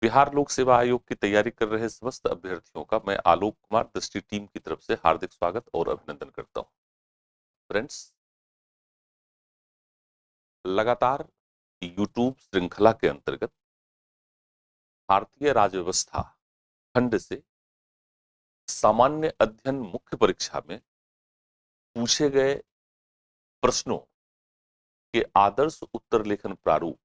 बिहार लोक सेवा आयोग की तैयारी कर रहे समस्त अभ्यर्थियों का मैं आलोक कुमार दृष्टि टीम की तरफ से हार्दिक स्वागत और अभिनंदन करता हूं। फ्रेंड्स, लगातार यूट्यूब श्रृंखला के अंतर्गत भारतीय राज्य व्यवस्था खंड से सामान्य अध्ययन मुख्य परीक्षा में पूछे गए प्रश्नों के आदर्श उत्तर लेखन प्रारूप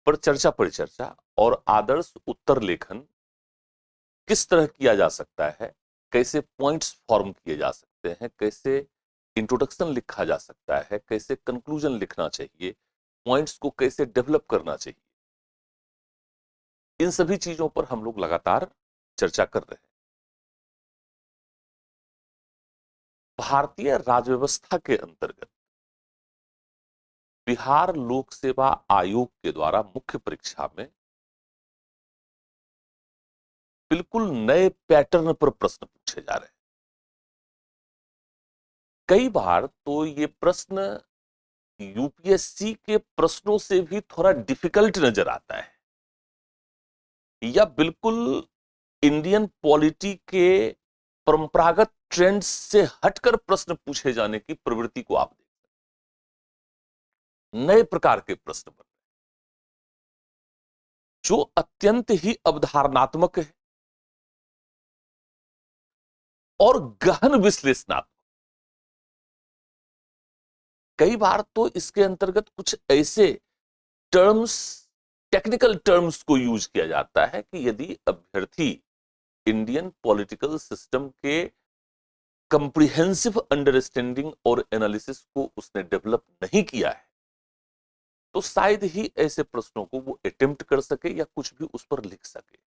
पर चर्चा परिचर्चा और आदर्श उत्तर लेखन किस तरह किया जा सकता है, कैसे पॉइंट्स फॉर्म किए जा सकते हैं, कैसे इंट्रोडक्शन लिखा जा सकता है, कैसे कंक्लूजन लिखना चाहिए, पॉइंट्स को कैसे डेवलप करना चाहिए, इन सभी चीजों पर हम लोग लगातार चर्चा कर रहे हैं। भारतीय राज्य व्यवस्था के अंतर्गत बिहार लोक सेवा आयोग के द्वारा मुख्य परीक्षा में बिल्कुल नए पैटर्न पर प्रश्न पूछे जा रहे हैं। कई बार तो ये प्रश्न यूपीएससी के प्रश्नों से भी थोड़ा डिफिकल्ट नजर आता है, या बिल्कुल इंडियन पॉलिटी के परंपरागत ट्रेंड्स से हटकर प्रश्न पूछे जाने की प्रवृत्ति को आप देख सकते हैं। नए प्रकार के प्रश्न बन रहे हैं जो अत्यंत ही अवधारणात्मक है और गहन विश्लेषणात्मक। कई बार तो इसके अंतर्गत कुछ ऐसे टर्म्स, टेक्निकल टर्म्स को यूज किया जाता है कि यदि अभ्यर्थी इंडियन पॉलिटिकल सिस्टम के कंप्रिहेंसिव अंडरस्टैंडिंग और एनालिसिस को उसने डेवलप नहीं किया है, तो शायद ही ऐसे प्रश्नों को वो अटेम्प्ट कर सके या कुछ भी उस पर लिख सके।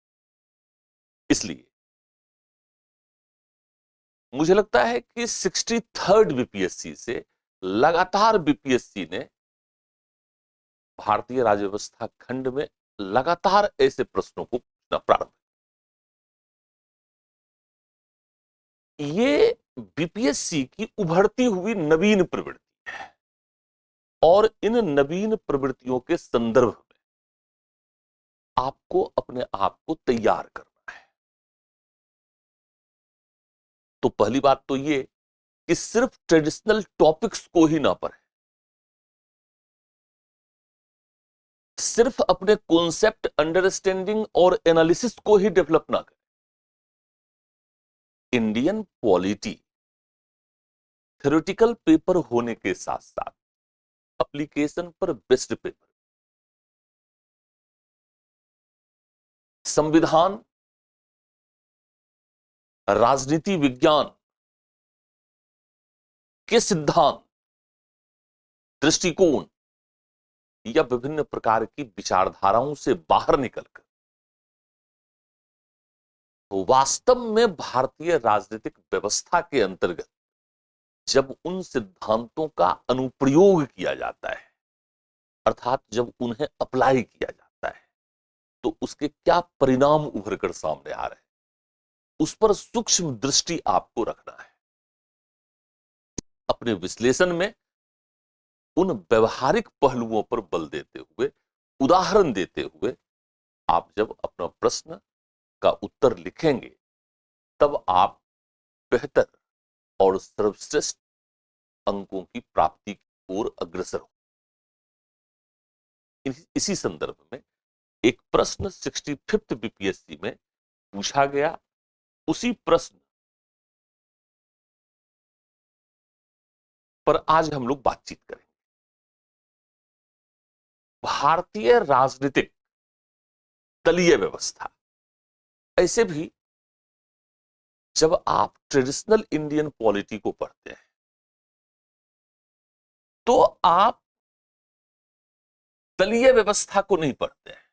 इसलिए मुझे लगता है कि 63rd बीपीएससी से लगातार बीपीएससी ने भारतीय राज्य व्यवस्था खंड में लगातार ऐसे प्रश्नों को पूछना प्रारंभ। ये बीपीएससी की उभरती हुई नवीन प्रवृत्ति है और इन नवीन प्रवृत्तियों के संदर्भ में आपको अपने आप को तैयार करना है। तो पहली बात तो ये कि सिर्फ ट्रेडिशनल टॉपिक्स को ही ना पढ़ें, सिर्फ अपने कॉन्सेप्ट अंडरस्टैंडिंग और एनालिसिस को ही डेवलप ना करें। इंडियन पॉलिटी थ्योरेटिकल पेपर होने के साथ साथ एप्लीकेशन पर बेस्ड पेपर। संविधान, राजनीति विज्ञान के सिद्धांत, दृष्टिकोण या विभिन्न प्रकार की विचारधाराओं से बाहर निकलकर तो वास्तव में भारतीय राजनीतिक व्यवस्था के अंतर्गत जब उन सिद्धांतों का अनुप्रयोग किया जाता है, अर्थात जब उन्हें अप्लाई किया जाता है, तो उसके क्या परिणाम उभर कर सामने आ रहे हैं, उस पर सूक्ष्म दृष्टि आपको रखना है। अपने विश्लेषण में उन व्यवहारिक पहलुओं पर बल देते हुए, उदाहरण देते हुए आप जब अपना प्रश्न का उत्तर लिखेंगे, तब आप बेहतर और सर्वश्रेष्ठ अंकों की प्राप्ति की ओर अग्रसर हो। इसी संदर्भ में एक प्रश्न 65th बीपीएससी में पूछा गया, उसी प्रश्न पर आज हम लोग बातचीत करेंगे। भारतीय राजनीतिक तलीय व्यवस्था। ऐसे भी जब आप ट्रेडिशनल इंडियन पॉलिटी को पढ़ते हैं तो आप तलीय व्यवस्था को नहीं पढ़ते हैं,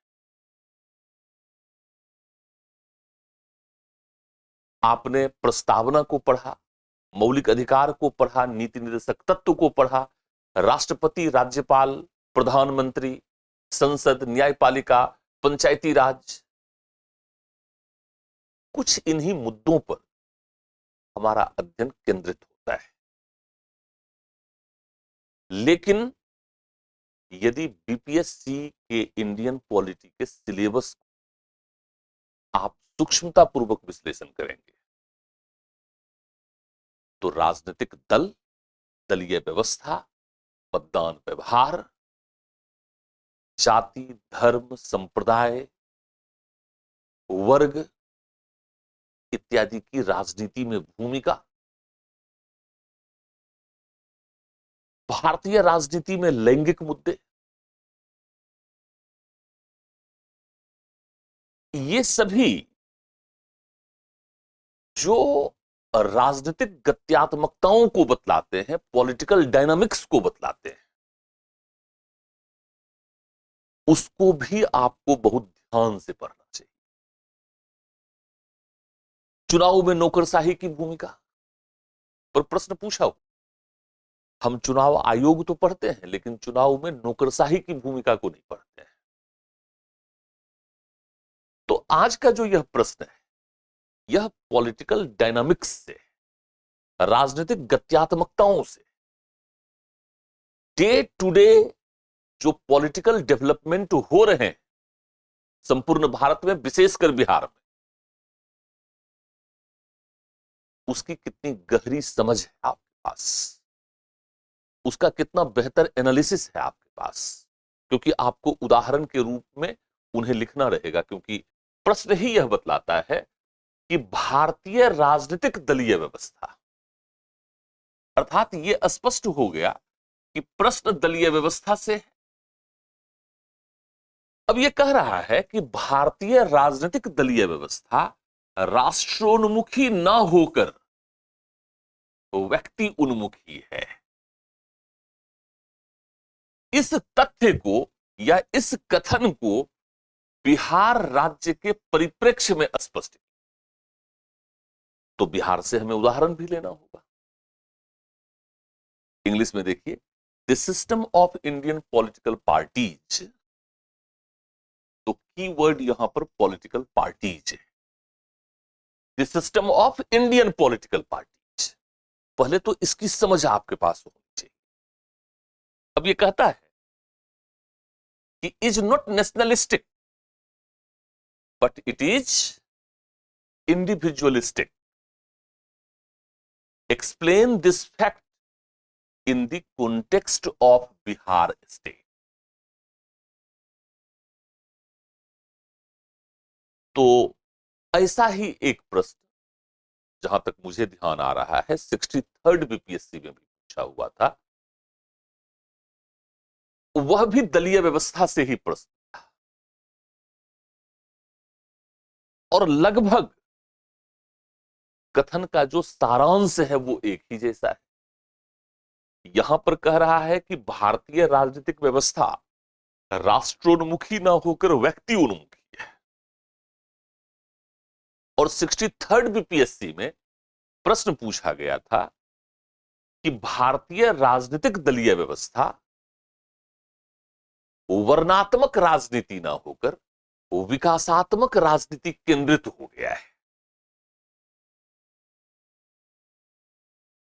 आपने प्रस्तावना को पढ़ा, मौलिक अधिकार को पढ़ा, नीति निर्देशक तत्व को पढ़ा, राष्ट्रपति, राज्यपाल, प्रधानमंत्री, संसद, न्यायपालिका, पंचायती राज, कुछ इन्हीं मुद्दों पर हमारा अध्ययन केंद्रित होता है। लेकिन यदि बीपीएससी के इंडियन पॉलिटी के सिलेबस को आप सूक्ष्मता पूर्वक विश्लेषण करेंगे तो राजनीतिक दल, दलीय व्यवस्था, मतदान व्यवहार, जाति, धर्म, संप्रदाय, वर्ग इत्यादि की राजनीति में भूमिका, भारतीय राजनीति में लैंगिक मुद्दे, ये सभी जो राजनीतिक गत्यात्मकताओं को बतलाते हैं, पॉलिटिकल डायनामिक्स को बतलाते हैं, उसको भी आपको बहुत ध्यान से पढ़ना चाहिए। चुनाव में नौकरशाही की भूमिका पर प्रश्न पूछा हो, हम चुनाव आयोग तो पढ़ते हैं लेकिन चुनाव में नौकरशाही की भूमिका को नहीं पढ़ते हैं। तो आज का जो यह प्रश्न है, यह पॉलिटिकल डायनामिक्स से, राजनीतिक गत्यात्मकताओं से, डे टू डे जो पॉलिटिकल डेवलपमेंट हो रहे हैं संपूर्ण भारत में, विशेषकर बिहार में, उसकी कितनी गहरी समझ है आपके पास, उसका कितना बेहतर एनालिसिस है आपके पास, क्योंकि आपको उदाहरण के रूप में उन्हें लिखना रहेगा, क्योंकि प्रश्न ही यह बतलाता है कि भारतीय राजनीतिक दलीय व्यवस्था, अर्थात यह स्पष्ट हो गया कि प्रश्न दलीय व्यवस्था से है। अब यह कह रहा है कि भारतीय राजनीतिक दलीय व्यवस्था राष्ट्रोन्मुखी न होकर व्यक्ति उन्मुखी है। इस तथ्य को या इस कथन को बिहार राज्य के परिप्रेक्ष्य में स्पष्ट, तो बिहार से हमें उदाहरण भी लेना होगा। इंग्लिश में देखिए, the system of Indian political parties, तो कीवर्ड यहां पर पॉलिटिकल पार्टीज है। The system of Indian political parties, पहले तो इसकी समझ आपके पास होनी चाहिए। अब यह कहता है कि is not nationalistic but it is individualistic. Explain this fact in the context of Bihar state. तो ऐसा ही एक प्रश्न, जहां तक मुझे ध्यान आ रहा है, 63rd बीपीएससी में भी पूछा हुआ था, वह भी दलीय व्यवस्था से ही प्रश्न था और लगभग कथन का जो सारांश है वो एक ही जैसा है। यहां पर कह रहा है कि भारतीय राजनीतिक व्यवस्था राष्ट्रोन्मुखी ना होकर व्यक्ति उन्मुखी है, और 63rd बीपीएससी में प्रश्न पूछा गया था कि भारतीय राजनीतिक दलीय व्यवस्था वर्णात्मक राजनीति ना होकर विकासात्मक राजनीति केंद्रित हो गया है।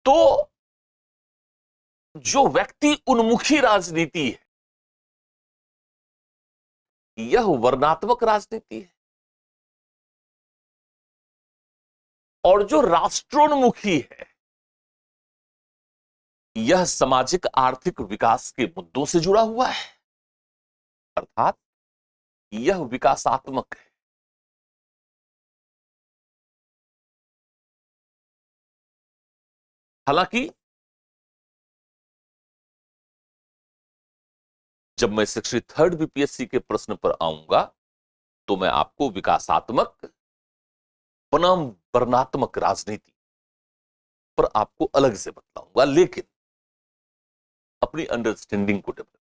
तो जो व्यक्ति उन्मुखी राजनीति है यह वर्णात्मक राजनीति है, और जो राष्ट्रोन्मुखी है यह सामाजिक आर्थिक विकास के मुद्दों से जुड़ा हुआ है, अर्थात यह विकासात्मक है। हालांकि जब मैं 63rd बीपीएससी के प्रश्न पर आऊंगा तो मैं आपको विकासात्मक बनाम वर्णात्मक राजनीति पर आपको अलग से बतलाऊंगा, लेकिन अपनी अंडरस्टैंडिंग को डेवलप,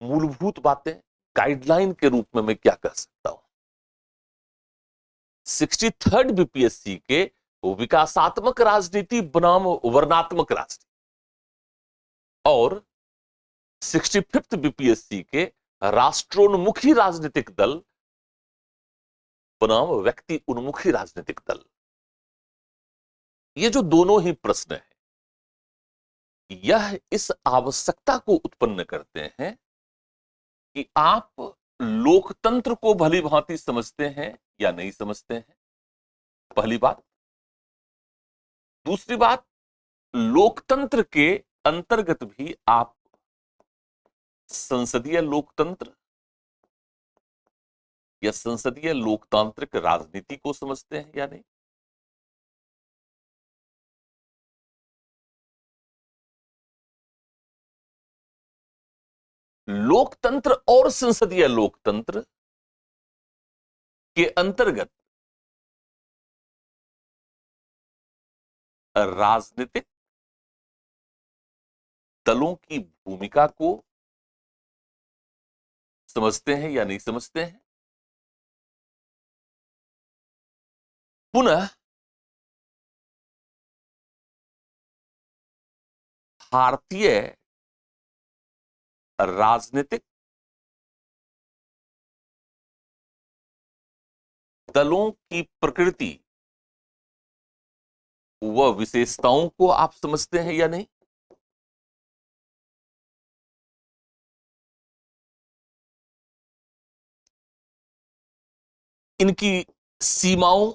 मूलभूत बातें गाइडलाइन के रूप में मैं क्या कह सकता हूं। 63rd बीपीएससी के विकासात्मक राजनीति बनाम वर्णात्मक राजनीति और 65th बीपीएससी के राष्ट्रोन्मुखी राजनीतिक दल बनाम व्यक्ति उन्मुखी राजनीतिक दल, ये जो दोनों ही प्रश्न हैं यह इस आवश्यकता को उत्पन्न करते हैं कि आप लोकतंत्र को भली भांति समझते हैं या नहीं समझते हैं, पहली बात। दूसरी बात, लोकतंत्र के अंतर्गत भी आप संसदीय लोकतंत्र या संसदीय लोकतांत्रिक राजनीति को समझते हैं या नहीं। लोकतंत्र और संसदीय लोकतंत्र के अंतर्गत राजनीतिक दलों की भूमिका को समझते हैं या नहीं समझते हैं। पुनः भारतीय राजनीतिक दलों की प्रकृति व विशेषताओं को आप समझते हैं या नहीं। इनकी सीमाओं,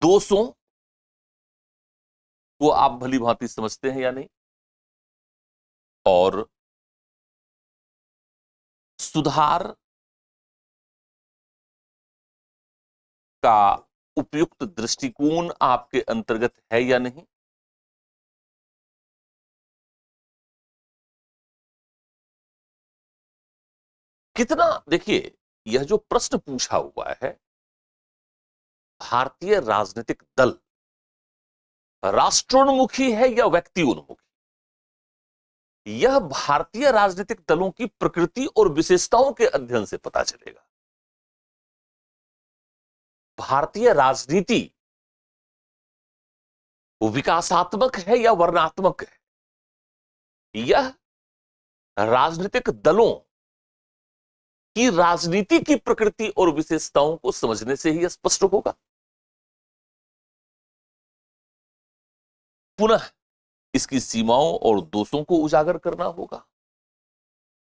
दोषों को आप भली भांति समझते हैं या नहीं। और सुधार का उपयुक्त दृष्टिकोण आपके अंतर्गत है या नहीं। कितना, देखिए, यह जो प्रश्न पूछा हुआ है, भारतीय राजनीतिक दल राष्ट्रोन्मुखी है या व्यक्ति उन्मुखी, यह भारतीय राजनीतिक दलों की प्रकृति और विशेषताओं के अध्ययन से पता चलेगा। भारतीय राजनीति विकासात्मक है या वर्णात्मक है, यह राजनीतिक दलों की राजनीति की प्रकृति और विशेषताओं को समझने से ही स्पष्ट होगा। पुनः इसकी सीमाओं और दोषों को उजागर करना होगा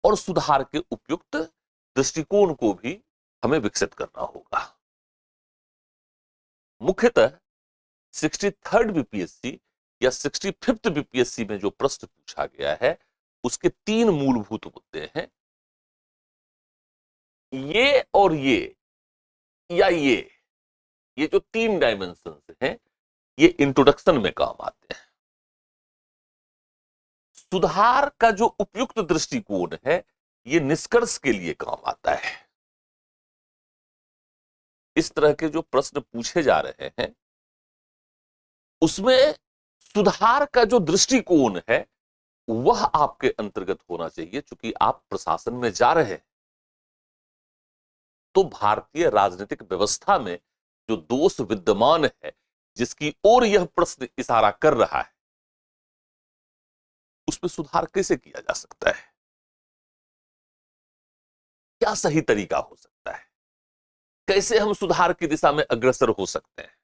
और सुधार के उपयुक्त दृष्टिकोण को भी हमें विकसित करना होगा। मुख्यतः 63rd बीपीएससी या 65th बीपीएससी में जो प्रश्न पूछा गया है, उसके 3 मूलभूत मुद्दे हैं। ये और ये, या ये जो 3 डायमेंशंस हैं, ये इंट्रोडक्शन में काम आते हैं। सुधार का जो उपयुक्त दृष्टिकोण है, ये निष्कर्ष के लिए काम आता है। इस तरह के जो प्रश्न पूछे जा रहे हैं, उसमें सुधार का जो दृष्टिकोण है वह आपके अंतर्गत होना चाहिए। चूंकि आप प्रशासन में जा रहे हैं, तो भारतीय राजनीतिक व्यवस्था में जो दोष विद्यमान है, जिसकी ओर यह प्रश्न इशारा कर रहा है, उसमें सुधार कैसे किया जा सकता है, क्या सही तरीका हो सकता है, कैसे हम सुधार की दिशा में अग्रसर हो सकते हैं।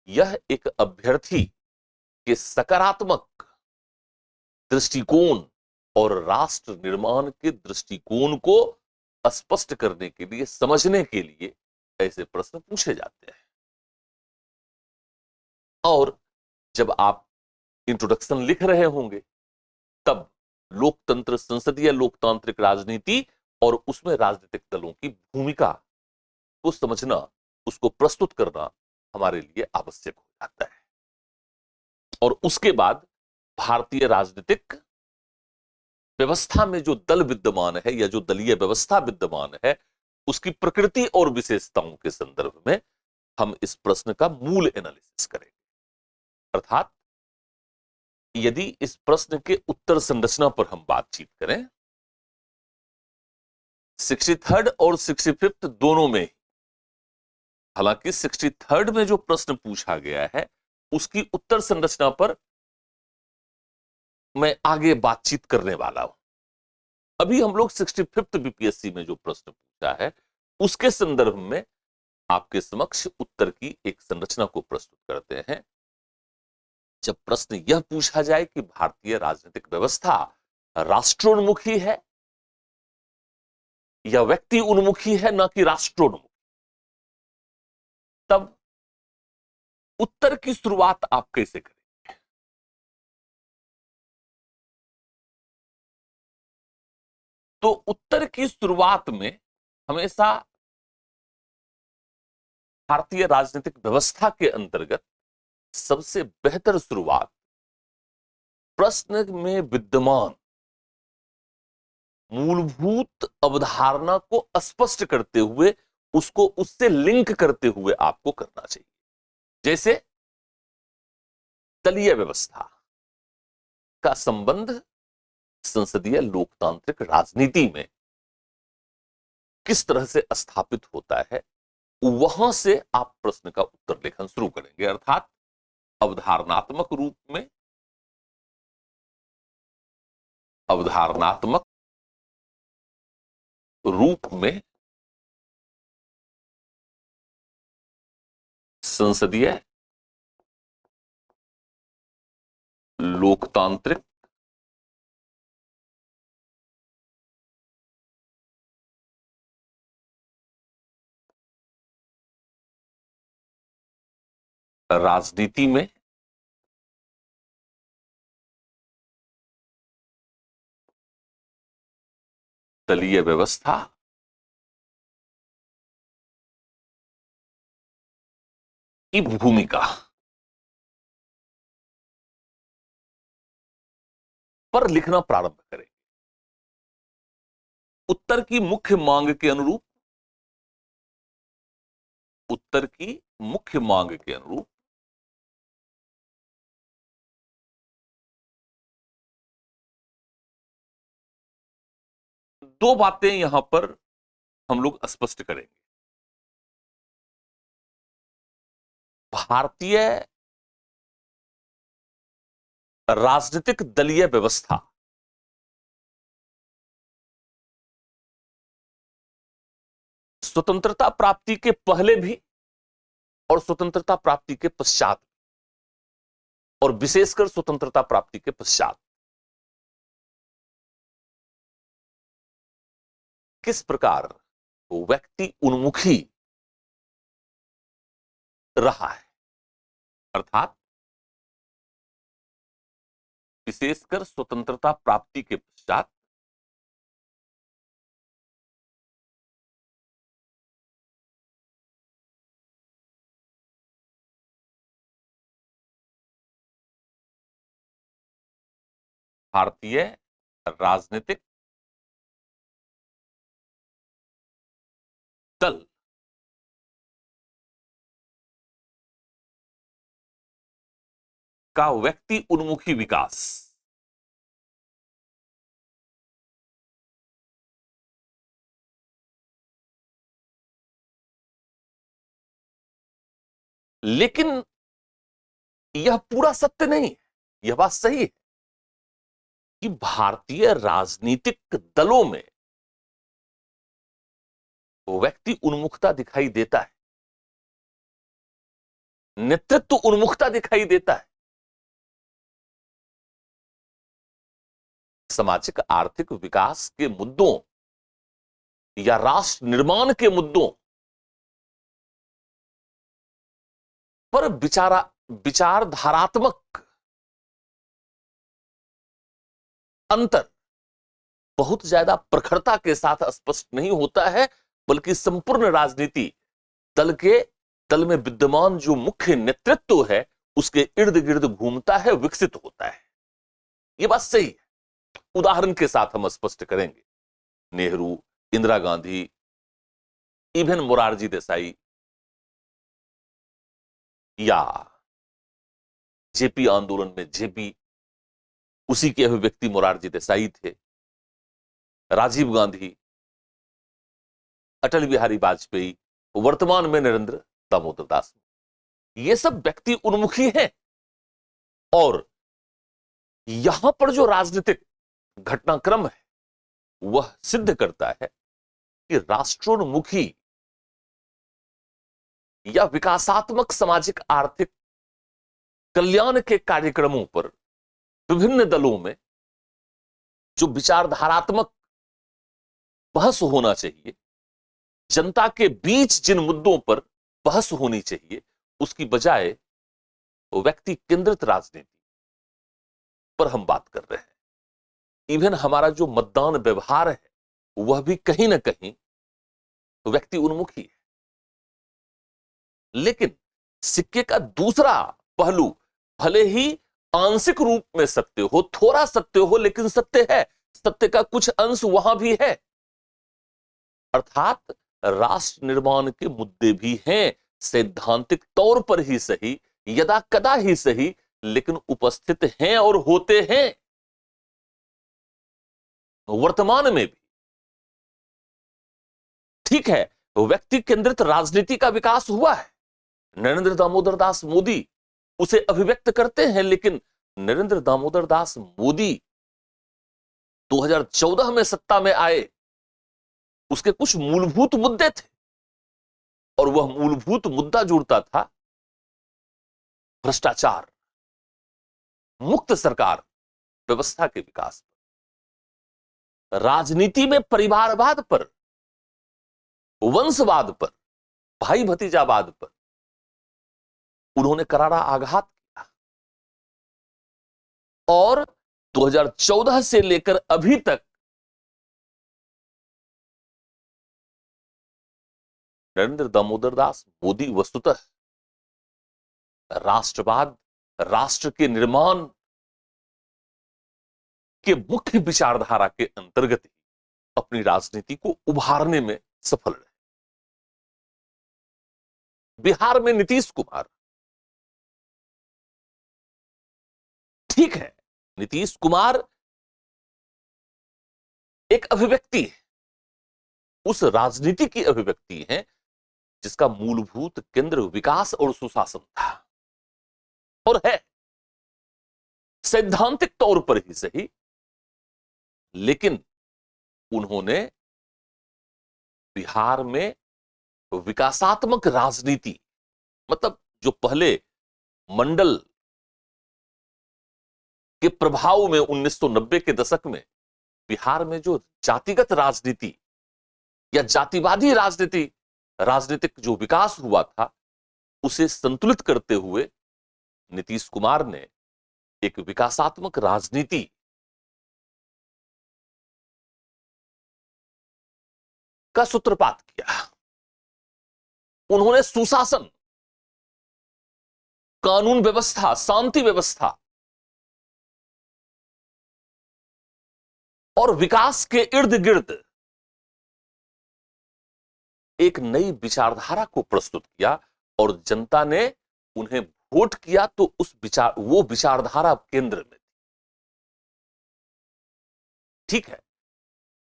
यह एक अभ्यर्थी के सकारात्मक दृष्टिकोण और राष्ट्र निर्माण के दृष्टिकोण को स्पष्ट करने के लिए, समझने के लिए ऐसे प्रश्न पूछे जाते हैं। और जब आप इंट्रोडक्शन लिख रहे होंगे, तब लोकतंत्र, संसदीय लोकतांत्रिक राजनीति और उसमें राजनीतिक दलों की भूमिका को समझना, उसको प्रस्तुत करना हमारे लिए आवश्यक हो जाता है। और उसके बाद भारतीय राजनीतिक व्यवस्था में जो दल विद्यमान है या जो दलीय व्यवस्था विद्यमान है, उसकी प्रकृति और विशेषताओं के संदर्भ में हम इस प्रश्न का मूल एनालिसिस करेंगे। अर्थात यदि इस प्रश्न के उत्तर संरचना पर हम बातचीत करें, 63rd और 65th दोनों में, हालांकि 63rd में जो प्रश्न पूछा गया है उसकी उत्तर संरचना पर मैं आगे बातचीत करने वाला हूं। अभी हम लोग 65th बीपीएससी में जो प्रश्न पूछा है उसके संदर्भ में आपके समक्ष उत्तर की एक संरचना को प्रस्तुत करते हैं। जब प्रश्न यह पूछा जाए कि भारतीय राजनीतिक व्यवस्था राष्ट्रोन्मुखी है या व्यक्ति उन्मुखी है, न कि राष्ट्रोन्मुखी, तब उत्तर की शुरुआत आप कैसे करें? तो उत्तर की शुरुआत में हमेशा भारतीय राजनीतिक व्यवस्था के अंतर्गत सबसे बेहतर शुरुआत प्रश्न में विद्यमान मूलभूत अवधारणा को स्पष्ट करते हुए, उसको उससे लिंक करते हुए आपको करना चाहिए। जैसे दलीय व्यवस्था का संबंध संसदीय लोकतांत्रिक राजनीति में किस तरह से स्थापित होता है, वहां से आप प्रश्न का उत्तर लेखन शुरू करेंगे। अर्थात अवधारणात्मक रूप में संसदीय लोकतांत्रिक राजनीति में दलीय व्यवस्था की भूमिका पर लिखना प्रारंभ करें। उत्तर की मुख्य मांग के अनुरूप दो बातें यहां पर हम लोग स्पष्ट करेंगे। भारतीय राजनीतिक दलीय व्यवस्था स्वतंत्रता प्राप्ति के पहले भी और स्वतंत्रता प्राप्ति के पश्चात, और विशेषकर स्वतंत्रता प्राप्ति के पश्चात किस प्रकार व्यक्ति उन्मुखी रहा है। अर्थात विशेषकर स्वतंत्रता प्राप्ति के पश्चात भारतीय राजनीतिक दल का व्यक्ति उन्मुखी विकास लेकिन यह पूरा सत्य नहीं है। यह बात सही है कि भारतीय राजनीतिक दलों में व्यक्ति उन्मुखता दिखाई देता है, नेतृत्व उन्मुखता दिखाई देता है। सामाजिक आर्थिक विकास के मुद्दों या राष्ट्र निर्माण के मुद्दों पर विचारधारात्मक अंतर बहुत ज्यादा प्रखरता के साथ स्पष्ट नहीं होता है, बल्कि संपूर्ण राजनीति दल में विद्यमान जो मुख्य नेतृत्व है उसके इर्द गिर्द घूमता है, विकसित होता है। यह बात सही है। उदाहरण के साथ हम स्पष्ट करेंगे। नेहरू, इंदिरा गांधी, इवन मोरारजी देसाई या जेपी आंदोलन में जेपी, उसी के अभिव्यक्ति मोरारजी देसाई थे, राजीव गांधी, अटल बिहारी वाजपेयी, वर्तमान में नरेंद्र दामोदर दास, ये सब व्यक्ति उन्मुखी हैं। और यहां पर जो राजनीतिक घटनाक्रम है वह सिद्ध करता है कि राष्ट्रोन्मुखी या विकासात्मक सामाजिक आर्थिक कल्याण के कार्यक्रमों पर विभिन्न दलों में जो विचारधारात्मक बहस होना चाहिए, जनता के बीच जिन मुद्दों पर बहस होनी चाहिए, उसकी बजाय व्यक्ति केंद्रित राजनीति पर हम बात कर रहे हैं। इवन हमारा जो मतदान व्यवहार है वह भी कहीं ना कहीं व्यक्ति उन्मुखी है। लेकिन सिक्के का दूसरा पहलू, भले ही आंशिक रूप में सत्य हो, थोड़ा सत्य हो, लेकिन सत्य है, सत्य का कुछ अंश वहां भी है। अर्थात राष्ट्र निर्माण के मुद्दे भी हैं, सैद्धांतिक तौर पर ही सही, यदा कदा ही सही, लेकिन उपस्थित हैं और होते हैं वर्तमान में भी। ठीक है, व्यक्ति केंद्रित राजनीति का विकास हुआ है, नरेंद्र दामोदर दास मोदी उसे अभिव्यक्त करते हैं, लेकिन नरेंद्र दामोदर दास मोदी 2014 में सत्ता में आए, उसके कुछ मूलभूत मुद्दे थे और वह मूलभूत मुद्दा जुड़ता था भ्रष्टाचार मुक्त सरकार व्यवस्था के विकास पर, राजनीति में परिवारवाद पर, वंशवाद पर, भाई भतीजावाद पर उन्होंने करारा आघात किया। और 2014 से लेकर अभी तक नरेंद्र दामोदर दास मोदी वस्तुतः राष्ट्रवाद, राष्ट्र के निर्माण के मुख्य विचारधारा के अंतर्गत ही अपनी राजनीति को उभारने में सफल रहे। बिहार में नीतीश कुमार, ठीक है, नीतीश कुमार एक अभिव्यक्ति है, उस राजनीति की अभिव्यक्ति है जिसका मूलभूत केंद्र विकास और सुशासन था और है, सैद्धांतिक तौर पर ही सही, लेकिन उन्होंने बिहार में विकासात्मक राजनीति, मतलब जो पहले मंडल के प्रभाव में 1990 के दशक में बिहार में जो जातिगत राजनीति या जातिवादी राजनीतिक जो विकास हुआ था, उसे संतुलित करते हुए नीतीश कुमार ने एक विकासात्मक राजनीति का सूत्रपात किया। उन्होंने सुशासन, कानून व्यवस्था, शांति व्यवस्था और विकास के इर्द गिर्द एक नई विचारधारा को प्रस्तुत किया और जनता ने उन्हें वोट किया तो वो विचारधारा केंद्र में थी। ठीक है,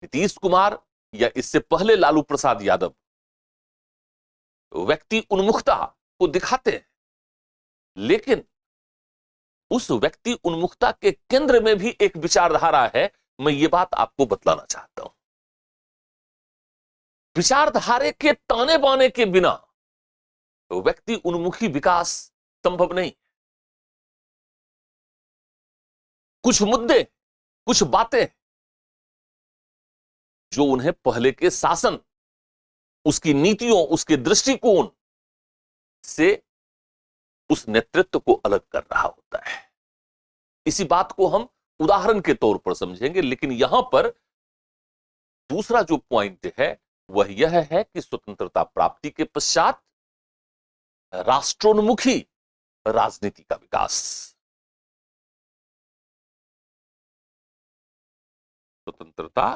नीतीश कुमार या इससे पहले लालू प्रसाद यादव व्यक्ति उन्मुखता को दिखाते हैं, लेकिन उस व्यक्ति उन्मुखता के केंद्र में भी एक विचारधारा है। मैं ये बात आपको बतलाना चाहता हूं, विचारधारे के ताने बाने के बिना व्यक्ति उन्मुखी विकास संभव नहीं। कुछ मुद्दे, कुछ बातें जो उन्हें पहले के शासन, उसकी नीतियों, उसके दृष्टिकोण से उस नेतृत्व को अलग कर रहा होता है। इसी बात को हम उदाहरण के तौर पर समझेंगे, लेकिन यहां पर दूसरा जो पॉइंट है वह यह है कि स्वतंत्रता प्राप्ति के पश्चात राष्ट्रोन्मुखी राजनीति का विकास, स्वतंत्रता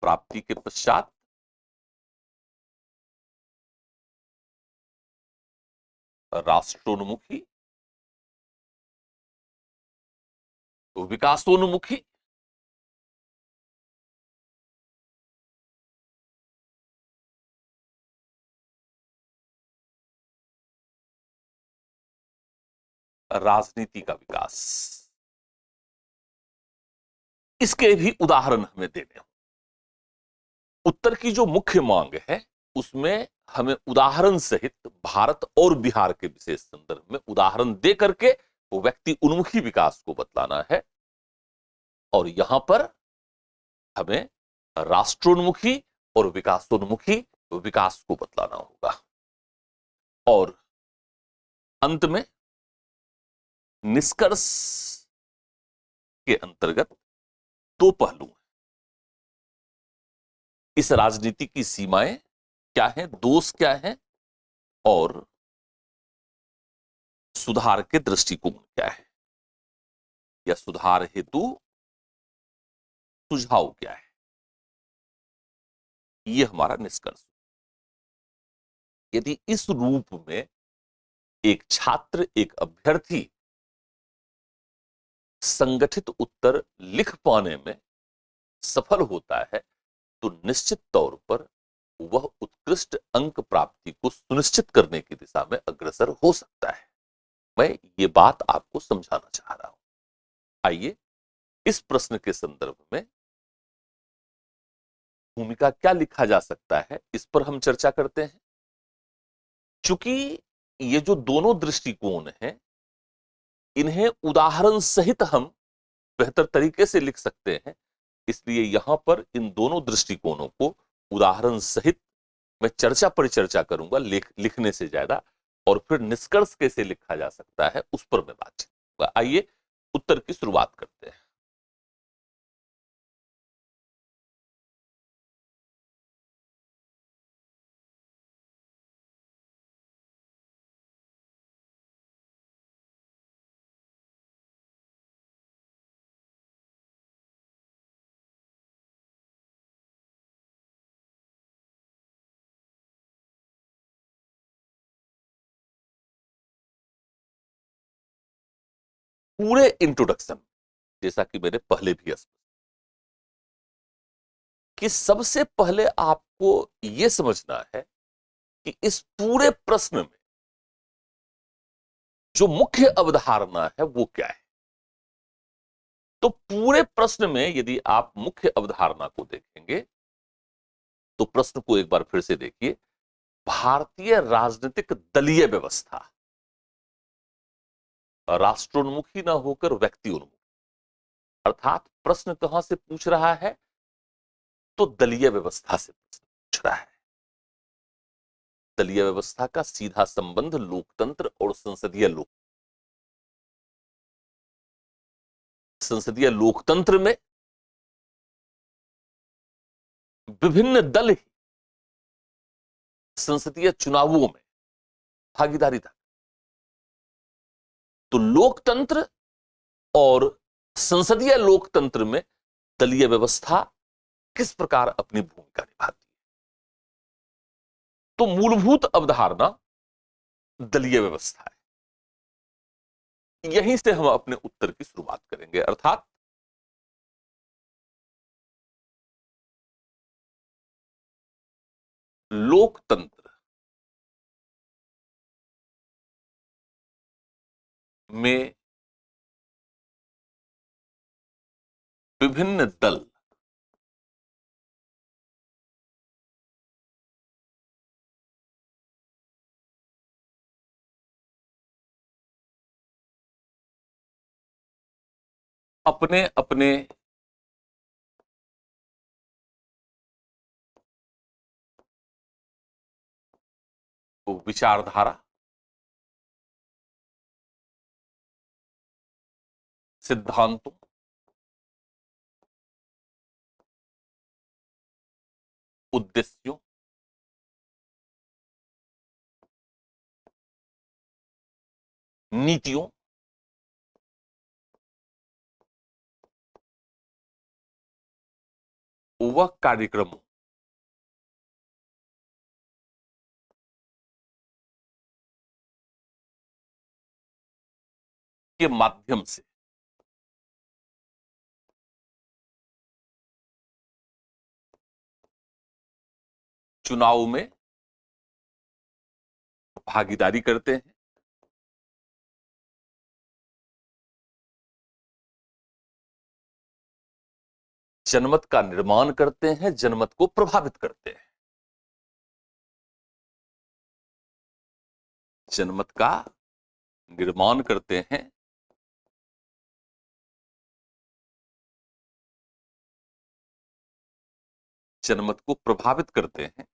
प्राप्ति के पश्चात राष्ट्रोन्मुखी, विकासोन्मुखी राजनीति का विकास, इसके भी उदाहरण हमें देने हों। उत्तर की जो मुख्य मांग है उसमें हमें उदाहरण सहित भारत और बिहार के विशेष संदर्भ में उदाहरण दे करके वो व्यक्ति उन्मुखी विकास को बतलाना है, और यहां पर हमें राष्ट्रोन्मुखी और विकासोन्मुखी विकास को बतलाना होगा। और अंत में निष्कर्ष के अंतर्गत दो पहलू हैं। इस राजनीति की सीमाएं क्या हैं, दोष क्या हैं, और सुधार के दृष्टिकोण क्या है, या सुधार हेतु सुझाव क्या है, ये हमारा निष्कर्ष। यदि इस रूप में एक छात्र, एक अभ्यर्थी संगठित उत्तर लिख पाने में सफल होता है, तो निश्चित तौर पर वह उत्कृष्ट अंक प्राप्ति को सुनिश्चित करने की दिशा में अग्रसर हो सकता है। मैं ये बात आपको समझाना चाह रहा हूं। आइए इस प्रश्न के संदर्भ में भूमिका क्या लिखा जा सकता है, इस पर हम चर्चा करते हैं। चूंकि ये जो दोनों दृष्टिकोण हैं, इन्हें उदाहरण सहित हम बेहतर तरीके से लिख सकते हैं, इसलिए यहां पर इन दोनों दृष्टिकोणों को उदाहरण सहित मैं चर्चा परिचर्चा करूंगा, लिखने से ज्यादा। और फिर निष्कर्ष कैसे लिखा जा सकता है उस पर मैं बातचीत करूंगा। आइए उत्तर की शुरुआत करते हैं। पूरे इंट्रोडक्शन, जैसा कि मैंने पहले भी स्पष्ट कि सबसे पहले आपको यह समझना है कि इस पूरे प्रश्न में जो मुख्य अवधारणा है वो क्या है। तो पूरे प्रश्न में यदि आप मुख्य अवधारणा को देखेंगे, तो प्रश्न को एक बार फिर से देखिए। भारतीय राजनीतिक दलीय व्यवस्था राष्ट्रोन्मुखी ना होकर व्यक्ति उन्मुखी, अर्थात प्रश्न कहां से पूछ रहा है, तो दलीय व्यवस्था से प्रश्न पूछ रहा है। दलीय व्यवस्था का सीधा संबंध लोकतंत्र और संसदीय लोकतंत्र में विभिन्न दल ही संसदीय चुनावों में भागीदारी था। तो लोकतंत्र और संसदीय लोकतंत्र में दलीय व्यवस्था किस प्रकार अपनी भूमिका निभाती है। तो मूलभूत अवधारणा दलीय व्यवस्था है। यहीं से हम अपने उत्तर की शुरुआत करेंगे, अर्थात लोकतंत्र में विभिन्न दल अपने अपने विचारधारा, सिद्धांतों, उद्देश्यों, नीतियों, व कार्यक्रमों के माध्यम से चुनाव में भागीदारी करते हैं, जनमत का निर्माण करते हैं, जनमत को प्रभावित करते हैं। जनमत का निर्माण करते हैं, जनमत को प्रभावित करते हैं,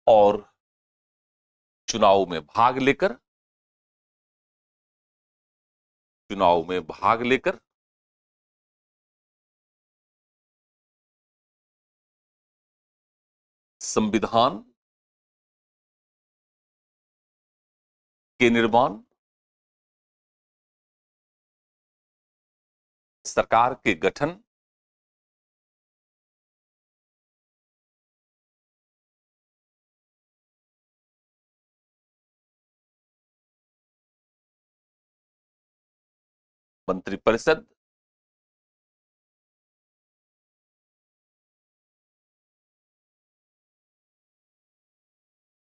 और चुनाव में भाग लेकर संविधान के निर्माण, सरकार के गठन, मंत्रिपरिषद,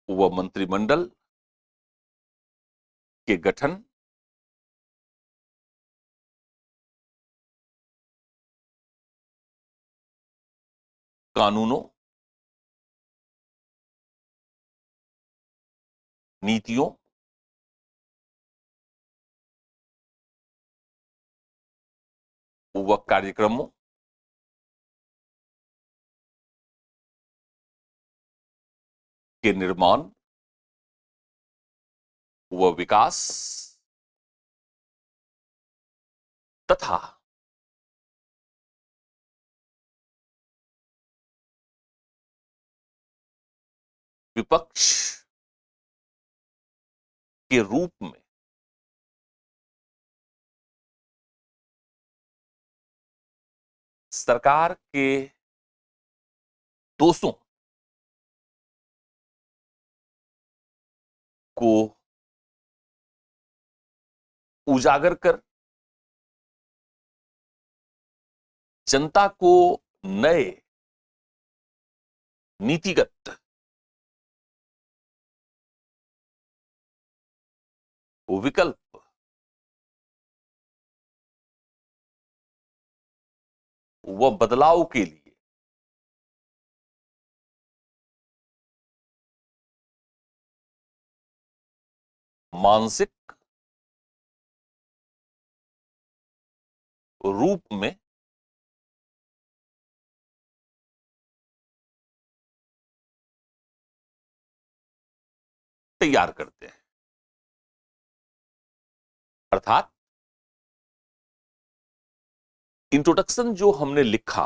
व मंत्रिमंडल के गठन, कानूनों, नीतियों, व कार्यक्रमों के निर्माण व विकास तथा विपक्ष के रूप में सरकार के दोषों को उजागर कर जनता को नए नीतिगत विकल्प व बदलाव के लिए मानसिक रूप में तैयार करते हैं। अर्थात इंट्रोडक्शन जो हमने लिखा,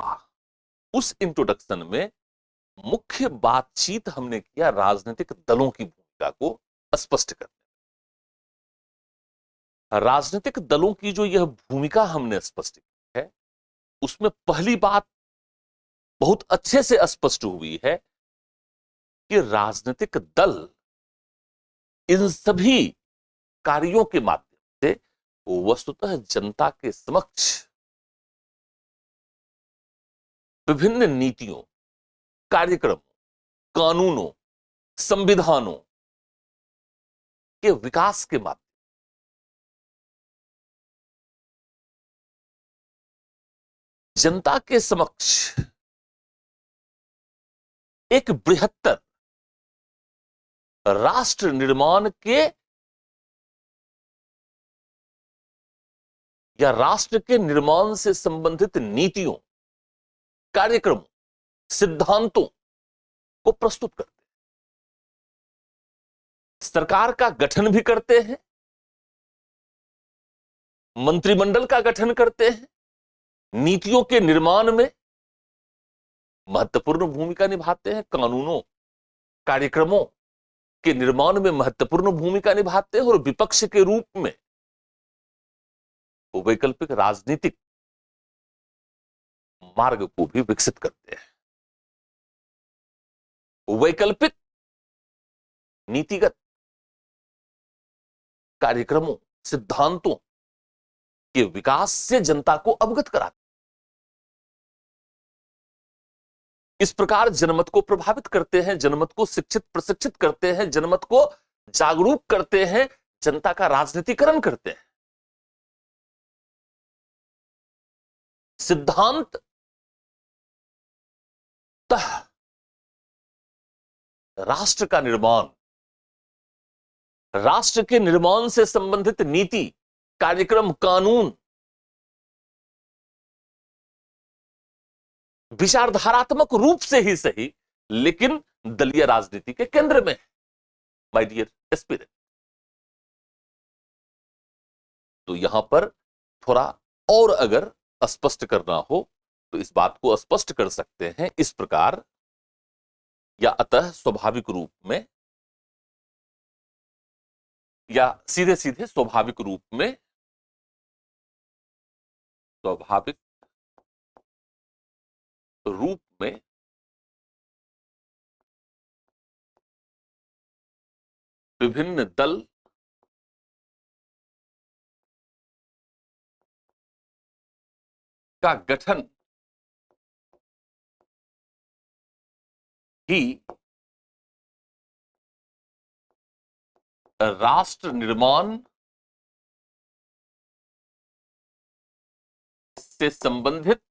उस इंट्रोडक्शन में मुख्य बातचीत हमने किया राजनीतिक दलों की भूमिका को स्पष्ट करने। राजनीतिक दलों की जो यह भूमिका हमने स्पष्ट की है, उसमें पहली बात बहुत अच्छे से स्पष्ट हुई है कि राजनीतिक दल इन सभी कार्यों के माध्यम से वस्तुतः जनता के समक्ष विभिन्न नीतियों, कार्यक्रमों, कानूनों, संविधानों के विकास के माध्यम जनता के समक्ष एक बृहत्तर राष्ट्र निर्माण के या राष्ट्र के निर्माण से संबंधित नीतियों, कार्यक्रमों, सिद्धांतों को प्रस्तुत करते हैं। सरकार का गठन भी करते हैं, मंत्रिमंडल का गठन करते हैं, नीतियों के निर्माण में महत्वपूर्ण भूमिका निभाते हैं, कानूनों, कार्यक्रमों के निर्माण में महत्वपूर्ण भूमिका निभाते हैं, और विपक्ष के रूप में वैकल्पिक राजनीतिक मार्ग को भी विकसित करते हैं। वैकल्पिक नीतिगत कार्यक्रमों, सिद्धांतों के विकास से जनता को अवगत कराते। इस प्रकार जनमत को प्रभावित करते हैं, जनमत को शिक्षित प्रशिक्षित करते हैं, जनमत को जागरूक करते हैं, जनता का राजनीतिकरण करते हैं। सिद्धांत राष्ट्र का निर्माण, राष्ट्र के निर्माण से संबंधित नीति, कार्यक्रम, कानून विचारधारात्मक रूप से ही सही लेकिन दलीय राजनीति के केंद्र में है, माय डियर एस्पिरेंट। तो यहां पर थोड़ा और अगर स्पष्ट करना हो तो इस बात को स्पष्ट कर सकते हैं इस प्रकार, या अतः स्वाभाविक रूप में, या सीधे सीधे स्वाभाविक रूप में, स्वाभाविक रूप में विभिन्न दल का गठन ही राष्ट्र निर्माण से संबंधित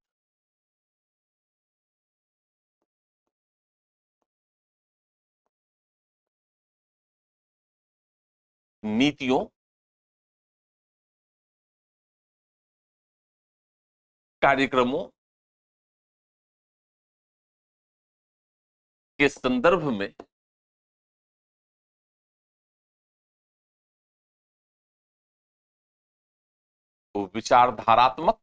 नीतियों, कार्यक्रमों के संदर्भ में विचारधारात्मक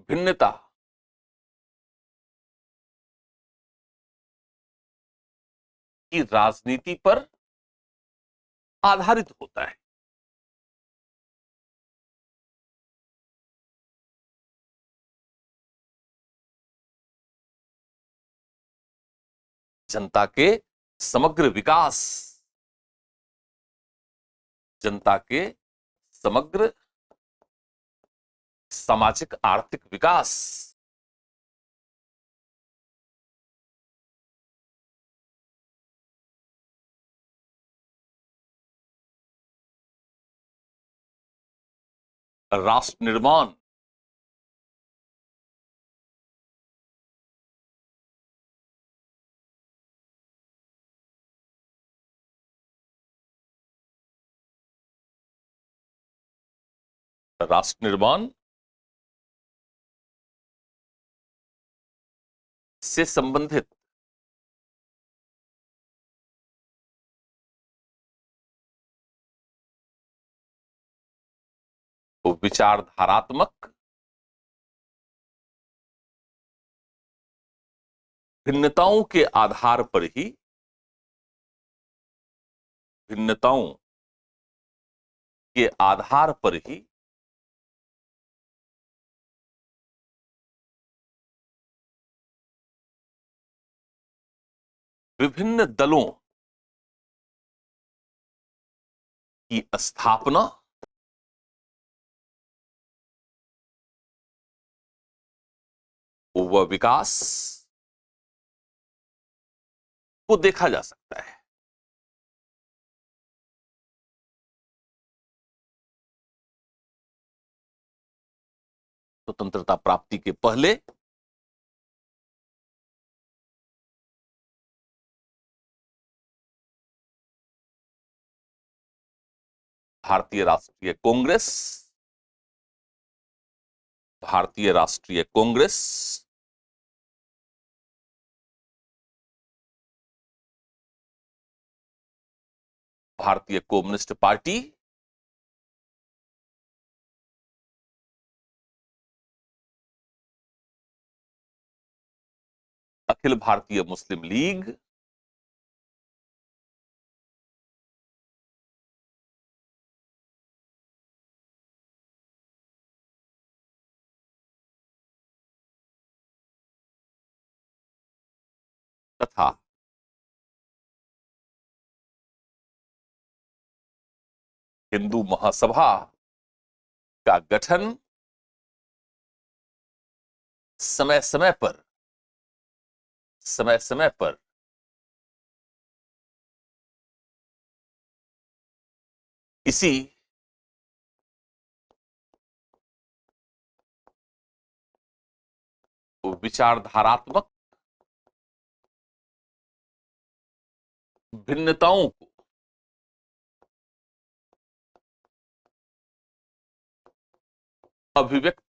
भिन्नता की राजनीति पर आधारित होता है। जनता के समग्र विकास, जनता के समग्र सामाजिक आर्थिक विकास, राष्ट्र निर्माण, राष्ट्र निर्माण से संबंधित विचारधारात्मक भिन्नताओं के आधार पर ही, भिन्नताओं के आधार पर ही विभिन्न दलों की स्थापना व विकास को देखा जा सकता है। स्वतंत्रता प्राप्ति के पहले भारतीय राष्ट्रीय कांग्रेस, भारतीय राष्ट्रीय कांग्रेस भारतीय कम्युनिस्ट पार्टी अखिल भारतीय मुस्लिम लीग तथा हिंदू महासभा का गठन समय समय पर इसी विचारधारात्मक भिन्नताओं को अभिव्यक्त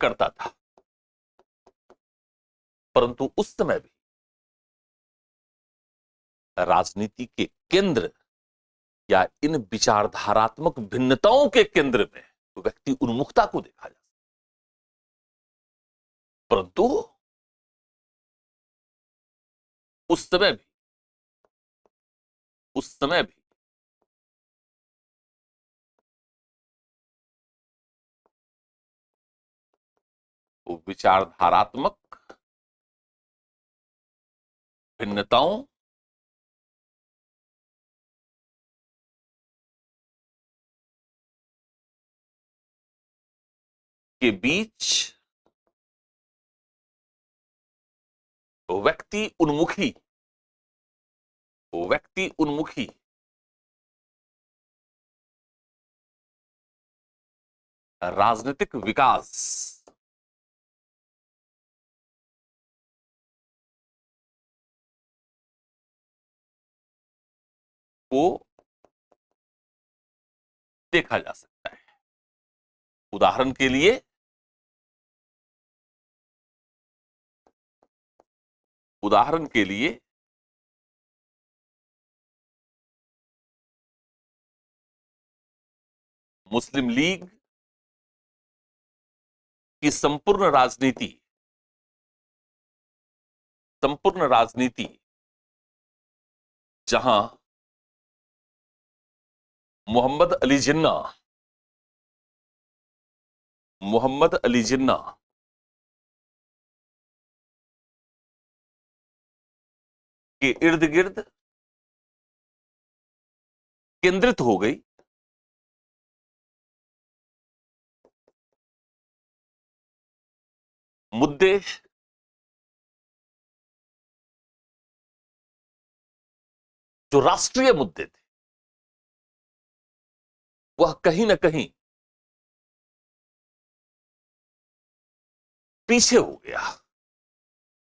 करता था। परंतु उस समय भी राजनीति के केंद्र या इन विचारधारात्मक भिन्नताओं के केंद्र में व्यक्ति उन्मुखता को देखा जा सकता, परंतु उस समय भी उस समय भी वो विचारधारात्मक भिन्नताओं के बीच व्यक्ति उन्मुखी राजनीतिक विकास को देखा जा सकता है। उदाहरण के लिए मुस्लिम लीग की संपूर्ण राजनीति जहां मोहम्मद अली जिन्ना के इर्द गिर्द केंद्रित हो गई, मुद्दे जो राष्ट्रीय मुद्दे थे वह कहीं ना कहीं पीछे हो गया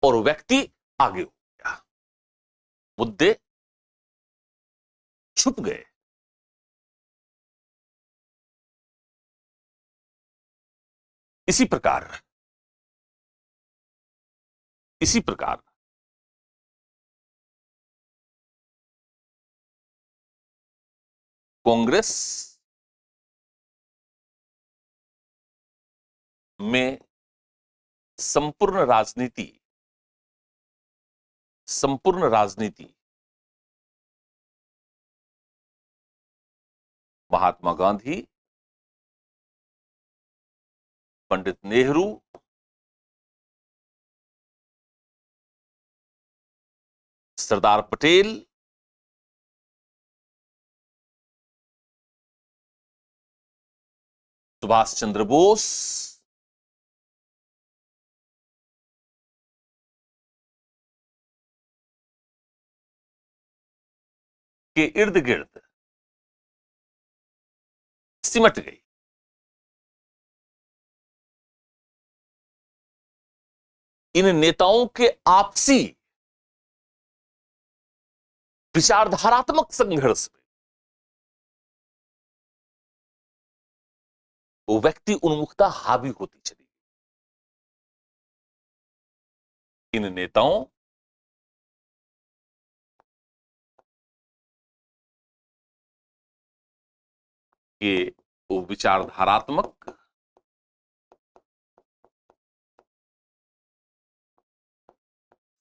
और व्यक्ति आगे हो गया, मुद्दे छुप गए। इसी प्रकार कांग्रेस में संपूर्ण राजनीति महात्मा गांधी, पंडित नेहरू, सरदार पटेल, सुभाष चंद्र बोस, के इर्द गिर्द सिमट गई। इन नेताओं के आपसी विचारधारात्मक संघर्ष में वो व्यक्ति उन्मुखता हावी होती चली गई। इन नेताओं के वो विचारधारात्मक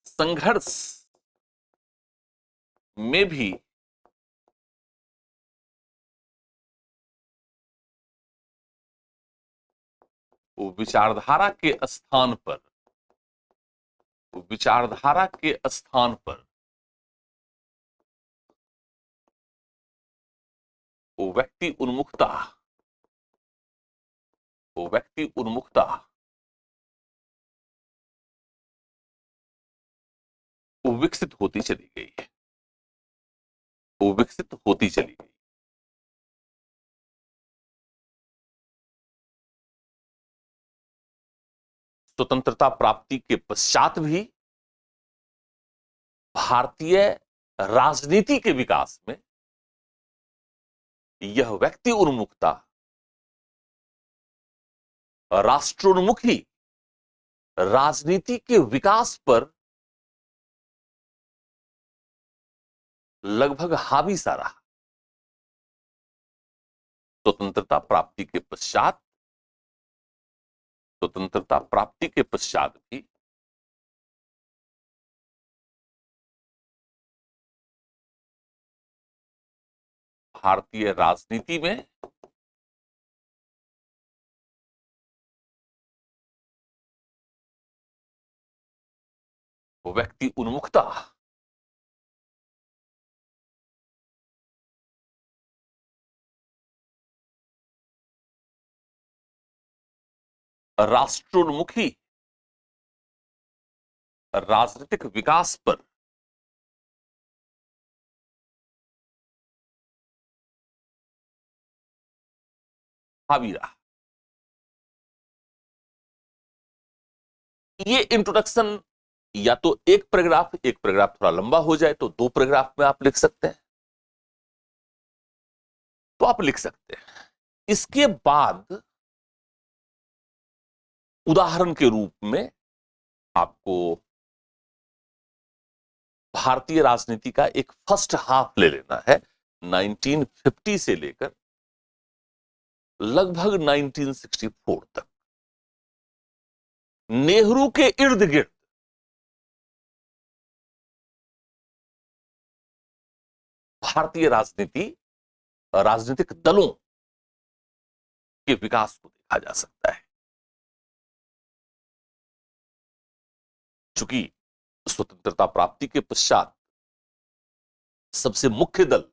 संघर्ष में भी वो विचारधारा के स्थान पर वो व्यक्ति उन्मुखता विकसित होती चली गई है, वो विकसित होती चली गई। स्वतंत्रता प्राप्ति के पश्चात भी भारतीय राजनीति के विकास में यह व्यक्ति उन्मुखता, राष्ट्रोन्मुखी राजनीति के विकास पर लगभग हावी सा रहा। स्वतंत्रता प्राप्ति के पश्चात, स्वतंत्रता प्राप्ति के पश्चात भी भारतीय राजनीति में व्यक्ति उन्मुखता, राष्ट्रोन्मुखी राजनीतिक विकास पर हावी रहा। ये इंट्रोडक्शन या तो एक पैराग्राफ थोड़ा लंबा हो जाए तो 2 पैराग्राफ में आप लिख सकते हैं, तो आप लिख सकते हैं। इसके बाद उदाहरण के रूप में आपको भारतीय राजनीति का एक फर्स्ट हाफ ले लेना है, 1950 से लेकर लगभग 1964 तक। नेहरू के इर्द गिर्द भारतीय राजनीतिक दलों के विकास को देखा जा सकता है। चूंकि स्वतंत्रता प्राप्ति के पश्चात सबसे मुख्य दल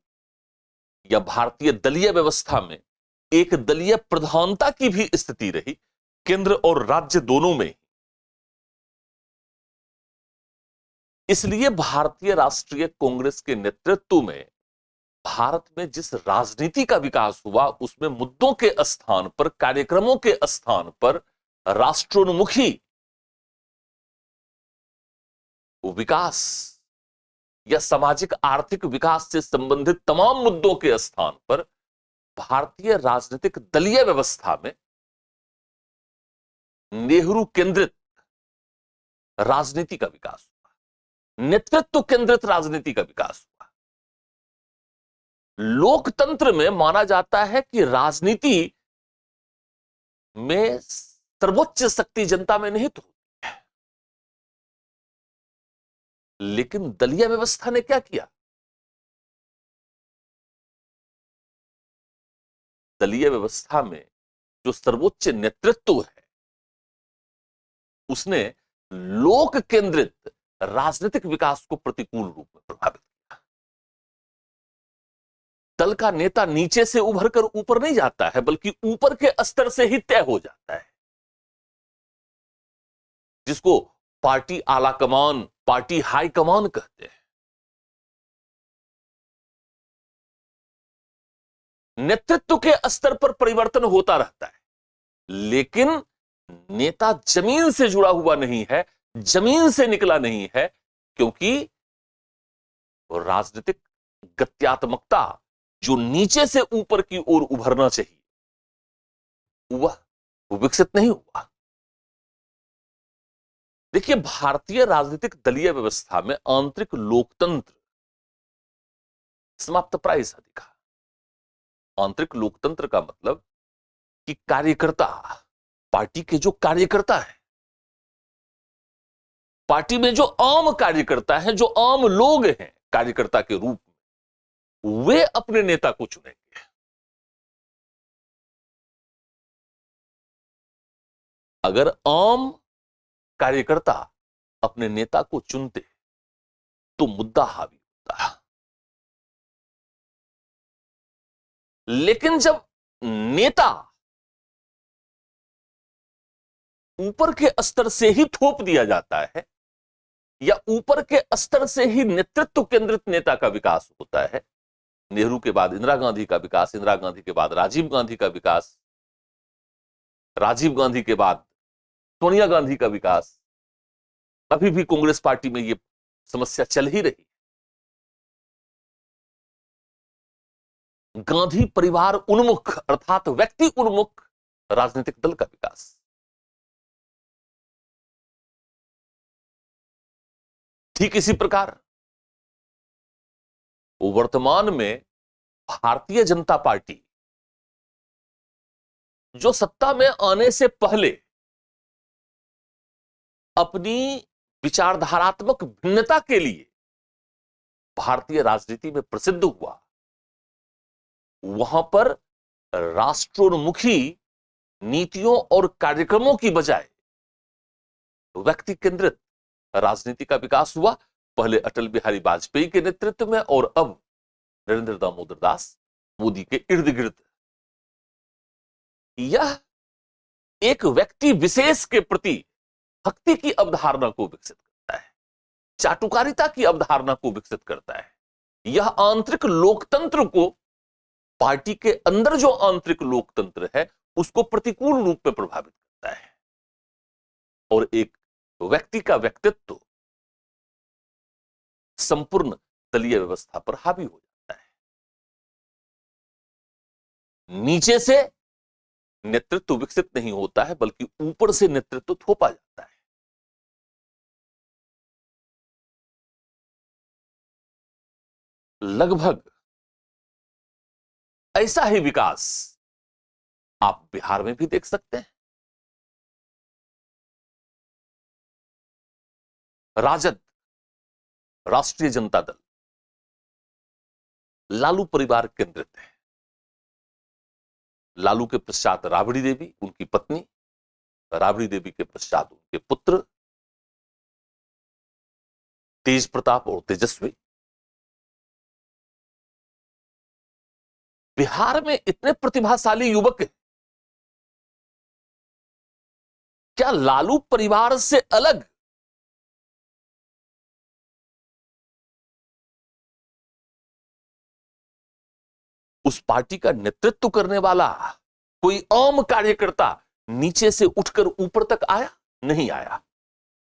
या भारतीय दलीय व्यवस्था में एक दलीय प्रधानता की भी स्थिति रही, केंद्र और राज्य दोनों में। इसलिए भारतीय राष्ट्रीय कांग्रेस के नेतृत्व में भारत में जिस राजनीति का विकास हुआ उसमें मुद्दों के स्थान पर, कार्यक्रमों के स्थान पर राष्ट्रोन्मुखी विकास या सामाजिक आर्थिक विकास से संबंधित तमाम मुद्दों के स्थान पर भारतीय राजनीतिक दलीय व्यवस्था में नेहरू केंद्रित राजनीति का विकास हुआ, नेतृत्व केंद्रित राजनीति का विकास हुआ। लोकतंत्र में माना जाता है कि राजनीति में सर्वोच्च शक्ति जनता में निहित होती है, लेकिन दलीय व्यवस्था ने क्या किया? दलीय व्यवस्था में जो सर्वोच्च नेतृत्व है उसने लोक केंद्रित राजनीतिक विकास को प्रतिकूल रूप में प्रभावित किया। दल का नेता नीचे से उभर कर ऊपर नहीं जाता है, बल्कि ऊपर के स्तर से ही तय हो जाता है, जिसको पार्टी आला कमान, पार्टी हाई कमान कहते हैं। नेतृत्व के स्तर पर परिवर्तन होता रहता है, लेकिन नेता जमीन से जुड़ा हुआ नहीं है, जमीन से निकला नहीं है, क्योंकि राजनीतिक गत्यात्मकता जो नीचे से ऊपर की ओर उभरना चाहिए वह विकसित नहीं हुआ। देखिए, भारतीय राजनीतिक दलीय व्यवस्था में आंतरिक लोकतंत्र समाप्त प्राय सा दिखा। आंतरिक लोकतंत्र का मतलब कि कार्यकर्ता, पार्टी के जो कार्यकर्ता है, पार्टी में जो आम कार्यकर्ता है, जो आम लोग हैं कार्यकर्ता के रूप में, वे अपने नेता को चुनेंगे। अगर आम कार्यकर्ता अपने नेता को चुनते तो मुद्दा हावी होता, लेकिन जब नेता ऊपर के स्तर से ही थोप दिया जाता है या ऊपर के स्तर से ही नेतृत्व केंद्रित नेता का विकास होता है। नेहरू के बाद इंदिरा गांधी का विकास, इंदिरा गांधी के बाद राजीव गांधी का विकास, राजीव गांधी के बाद सोनिया गांधी का विकास, अभी भी कांग्रेस पार्टी में यह समस्या चल ही रही। गांधी परिवार उन्मुख अर्थात व्यक्ति उन्मुख राजनीतिक दल का विकास। ठीक इसी प्रकार वर्तमान में भारतीय जनता पार्टी जो सत्ता में आने से पहले अपनी विचारधारात्मक भिन्नता के लिए भारतीय राजनीति में प्रसिद्ध हुआ, वहां पर राष्ट्रोन्मुखी नीतियों और कार्यक्रमों की बजाय व्यक्ति केंद्रित राजनीति का विकास हुआ। पहले अटल बिहारी वाजपेयी के नेतृत्व में और अब नरेंद्र दामोदर दास मोदी के इर्द गिर्द। यह एक व्यक्ति विशेष के प्रति भक्ति की अवधारणा को विकसित करता है, चाटुकारिता की अवधारणा को विकसित करता है। यह आंतरिक लोकतंत्र को, पार्टी के अंदर जो आंतरिक लोकतंत्र है उसको प्रतिकूल रूप में प्रभावित करता है और एक व्यक्ति का व्यक्तित्व संपूर्ण दलीय व्यवस्था पर हावी हो जाता है। नीचे से नेतृत्व विकसित नहीं होता है बल्कि ऊपर से नेतृत्व थोपा जाता है। लगभग ऐसा ही विकास आप बिहार में भी देख सकते हैं। राजद, राष्ट्रीय जनता दल, लालू परिवार केंद्रित है। लालू के पश्चात राबड़ी देवी, उनकी पत्नी, राबड़ी देवी के पश्चात उनके पुत्र तेज प्रताप और तेजस्वी। बिहार में इतने प्रतिभाशाली युवक हैं, क्या लालू परिवार से अलग उस पार्टी का नेतृत्व करने वाला कोई आम कार्यकर्ता नीचे से उठकर ऊपर तक आया? नहीं आया,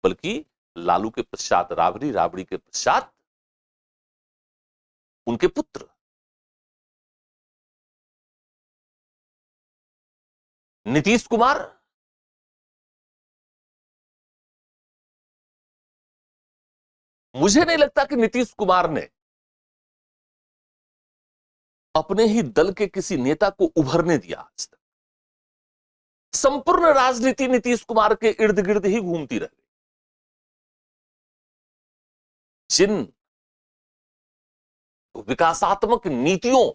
बल्कि लालू के पश्चात राबड़ी, राबड़ी के पश्चात उनके पुत्र। नीतीश कुमार मुझे नहीं लगता कि नीतीश कुमार ने अपने ही दल के किसी नेता को उभरने दिया आज तक। संपूर्ण राजनीति नीतीश कुमार के इर्द गिर्द ही घूमती रह गई। जिन विकासात्मक नीतियों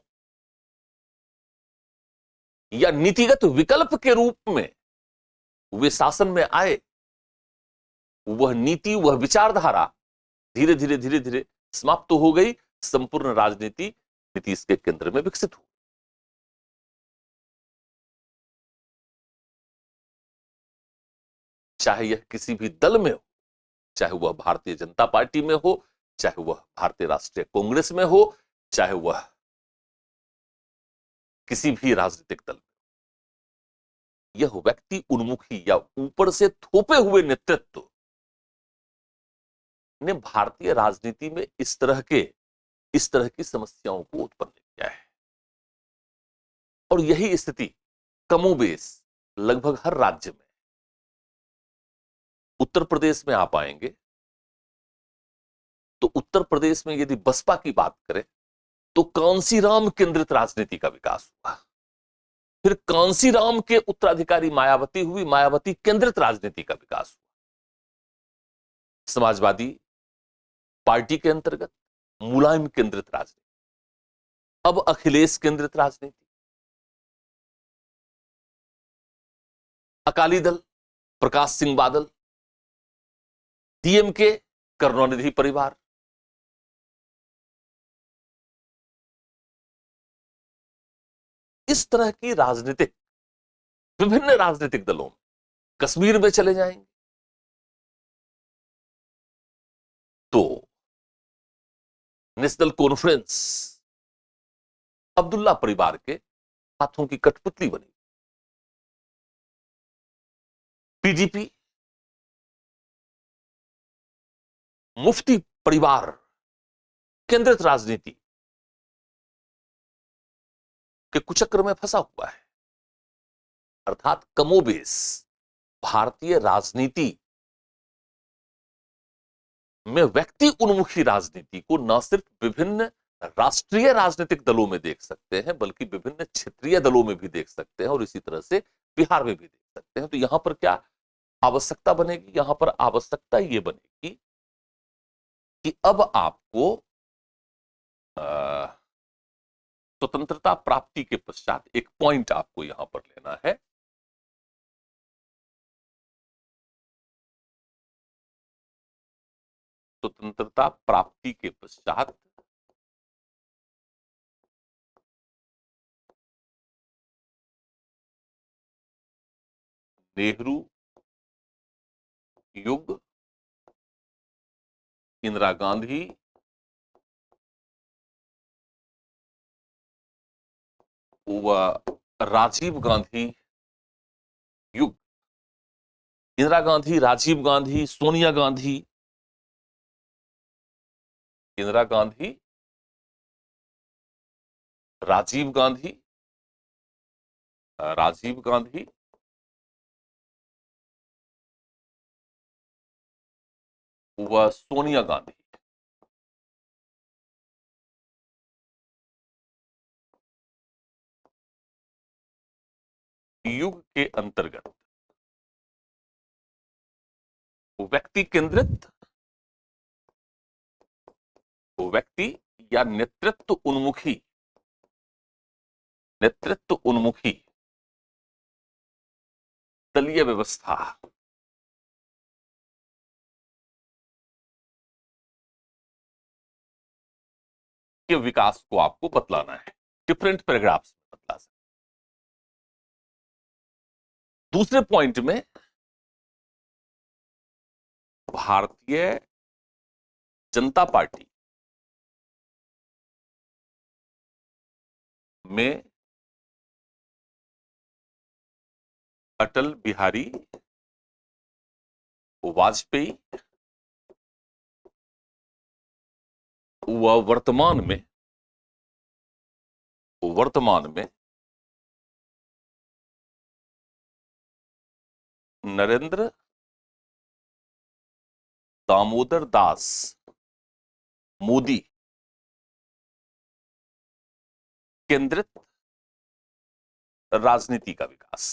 या नीतिगत विकल्प के रूप में वे शासन में आए, वह नीति, वह विचारधारा धीरे धीरे धीरे धीरे समाप्त हो गई। संपूर्ण राजनीति नीतीश के केंद्र में विकसित हो। चाहे यह किसी भी दल में हो, चाहे वह भारतीय जनता पार्टी में हो, चाहे वह भारतीय राष्ट्रीय कांग्रेस में हो, चाहे वह किसी भी राजनीतिक दल में, यह व्यक्ति उन्मुखी या ऊपर से थोपे हुए नेतृत्व ने भारतीय राजनीति में इस तरह की समस्याओं को उत्पन्न किया है। और यही स्थिति कमोबेश लगभग हर राज्य में। उत्तर प्रदेश में आप आएंगे तो उत्तर प्रदेश में यदि बसपा की बात करें तो कांसीराम केंद्रित राजनीति का विकास हुआ। फिर कांसीराम के उत्तराधिकारी मायावती हुई, मायावती केंद्रित राजनीति का विकास हुआ। समाजवादी पार्टी के अंतर्गत मुलायम केंद्रित राजनीति, अब अखिलेश केंद्रित राजनीति। अकाली दल प्रकाश सिंह बादल, डीएमके करुणानिधि परिवार। इस तरह की राजनीतिक, विभिन्न राजनीतिक दलों में, कश्मीर में चले जाएंगे, नेशनल कॉन्फ्रेंस अब्दुल्ला परिवार के हाथों की कठपुतली बनी। पीडीपी मुफ्ती परिवार केंद्रित राजनीति के कुचक्र में फंसा हुआ है। अर्थात कमोबेश भारतीय राजनीति में व्यक्ति उन्मुखी राजनीति को न सिर्फ विभिन्न राष्ट्रीय राजनीतिक दलों में देख सकते हैं, बल्कि विभिन्न क्षेत्रीय दलों में भी देख सकते हैं, और इसी तरह से बिहार में भी देख सकते हैं। तो यहां पर क्या आवश्यकता बनेगी? यहां पर आवश्यकता यह बनेगी कि अब आपको स्वतंत्रता प्राप्ति के पश्चात एक पॉइंट आपको यहां पर लेना है। स्वतंत्रता प्राप्ति के पश्चात नेहरू युग, इंदिरा गांधी व राजीव गांधी युग, इंदिरा गांधी, राजीव गांधी, सोनिया गांधी, इंदिरा गांधी, राजीव गांधी, राजीव गांधी व सोनिया गांधी युग के अंतर्गत व्यक्ति केंद्रित, व्यक्ति या नेतृत्व उन्मुखी दलीय व्यवस्था के विकास को आपको बतलाना है। डिफरेंट पैराग्राफ्स में बतला सकते। दूसरे पॉइंट में भारतीय जनता पार्टी में अटल बिहारी वाजपेयी व वर्तमान में नरेंद्र दामोदर दास मोदी केंद्रित राजनीति का विकास।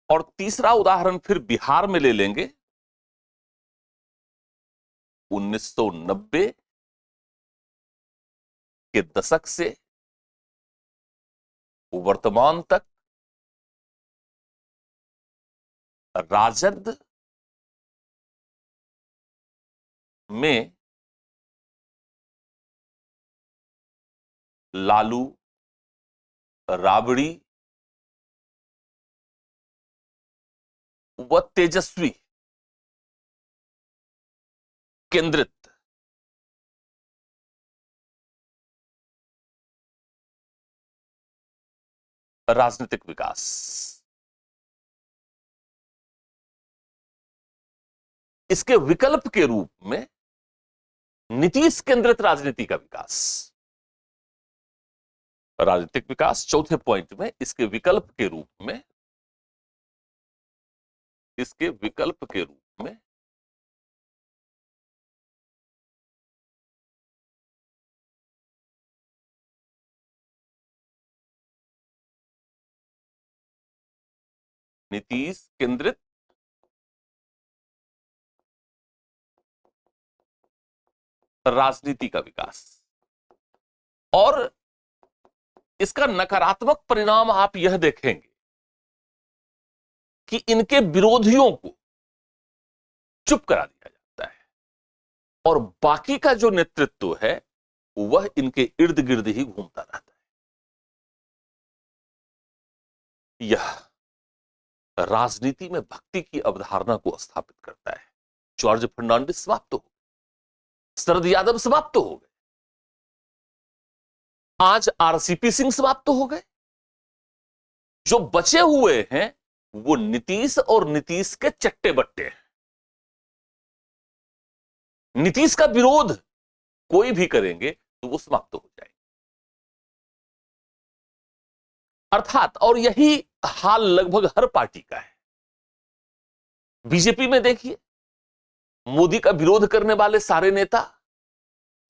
और तीसरा उदाहरण फिर बिहार में ले लेंगे। 1990 के दशक से वर्तमान तक राजद में लालू, राबड़ी व तेजस्वी केंद्रित राजनीतिक विकास। इसके विकल्प के रूप में नीतीश केंद्रित राजनीति का विकास, राजनीतिक विकास। चौथे पॉइंट में इसके विकल्प के रूप में नीतीश केंद्रित राजनीति का विकास। और इसका नकारात्मक परिणाम आप यह देखेंगे कि इनके विरोधियों को चुप करा दिया जाता है और बाकी का जो नेतृत्व है वह इनके इर्द गिर्द ही घूमता रहता है। यह राजनीति में भक्ति की अवधारणा को स्थापित करता है। जॉर्ज फर्नांडिस समाप्त हो गए, शरद यादव समाप्त हो गए, आज आरसीपी सिंह समाप्त हो गए। जो बचे हुए हैं वो नीतीश और नीतीश के चट्टे बट्टे हैं। नीतीश का विरोध कोई भी करेंगे तो वो समाप्त हो जाएंगे। अर्थात, और यही हाल लगभग हर पार्टी का है। बीजेपी में देखिए, मोदी का विरोध करने वाले सारे नेता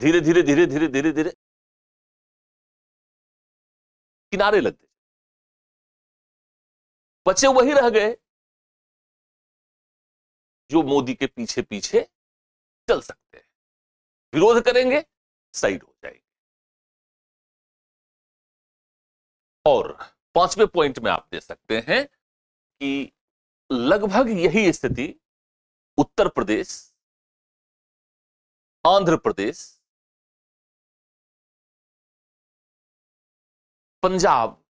धीरे धीरे धीरे धीरे धीरे धीरे किनारे लगते, बचे वही रह गए जो मोदी के पीछे पीछे चल सकते हैं, विरोध करेंगे, साइड हो जाएंगे। और पांचवें पॉइंट में आप दे सकते हैं कि लगभग यही स्थिति उत्तर प्रदेश, आंध्र प्रदेश, पंजाब,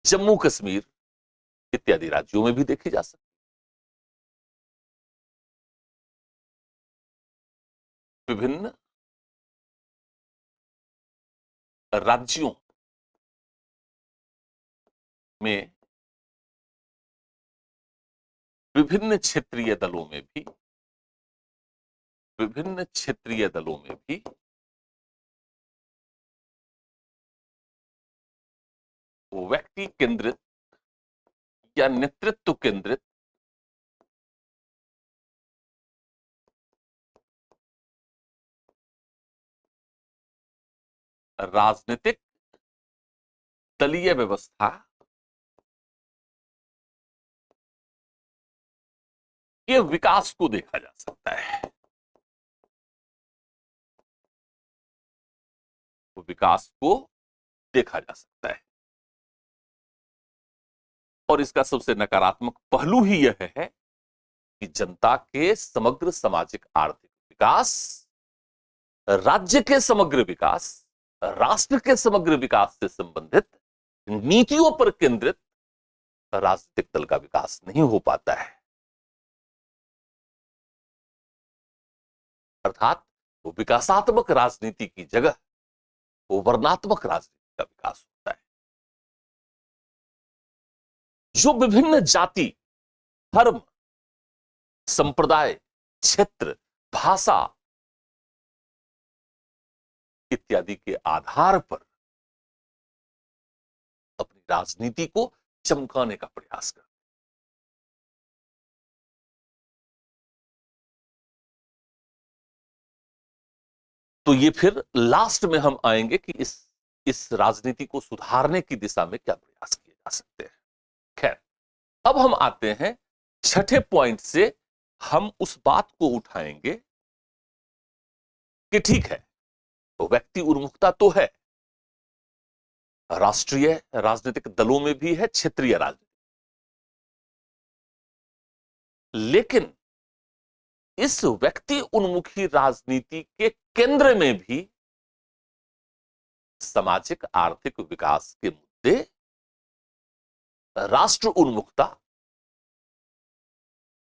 जम्मू कश्मीर इत्यादि राज्यों में भी देखी जा सकती है। विभिन्न राज्यों में विभिन्न क्षेत्रीय दलों में भी व्यक्ति केंद्रित या नेतृत्व केंद्रित राजनीतिक दलीय व्यवस्था के विकास को देखा जा सकता है। विकास को देखा जा सकता है और इसका सबसे नकारात्मक पहलू ही यह है कि जनता के समग्र सामाजिक आर्थिक विकास, राज्य के समग्र विकास, राष्ट्र के समग्र विकास से संबंधित नीतियों पर केंद्रित राजनीतिक दल का विकास नहीं हो पाता है। अर्थात वो विकासात्मक राजनीति की जगह वो वर्णात्मक राजनीति का विकास होता है। जो विभिन्न जाति, धर्म, संप्रदाय, क्षेत्र, भाषा इत्यादि के आधार पर अपनी राजनीति को चमकाने का प्रयास करते हैं। तो ये फिर लास्ट में हम आएंगे कि इस राजनीति को सुधारने की दिशा में क्या प्रयास किए जा सकते हैं। खैर, अब हम आते हैं छठे पॉइंट से, हम उस बात को उठाएंगे कि ठीक है, तो व्यक्ति उन्मुखता तो है, राष्ट्रीय राजनीतिक दलों में भी है, क्षेत्रीय राजनीति, लेकिन इस व्यक्ति उन्मुखी राजनीति के केंद्र में भी सामाजिक आर्थिक विकास के मुद्दे, राष्ट्र उन्मुखता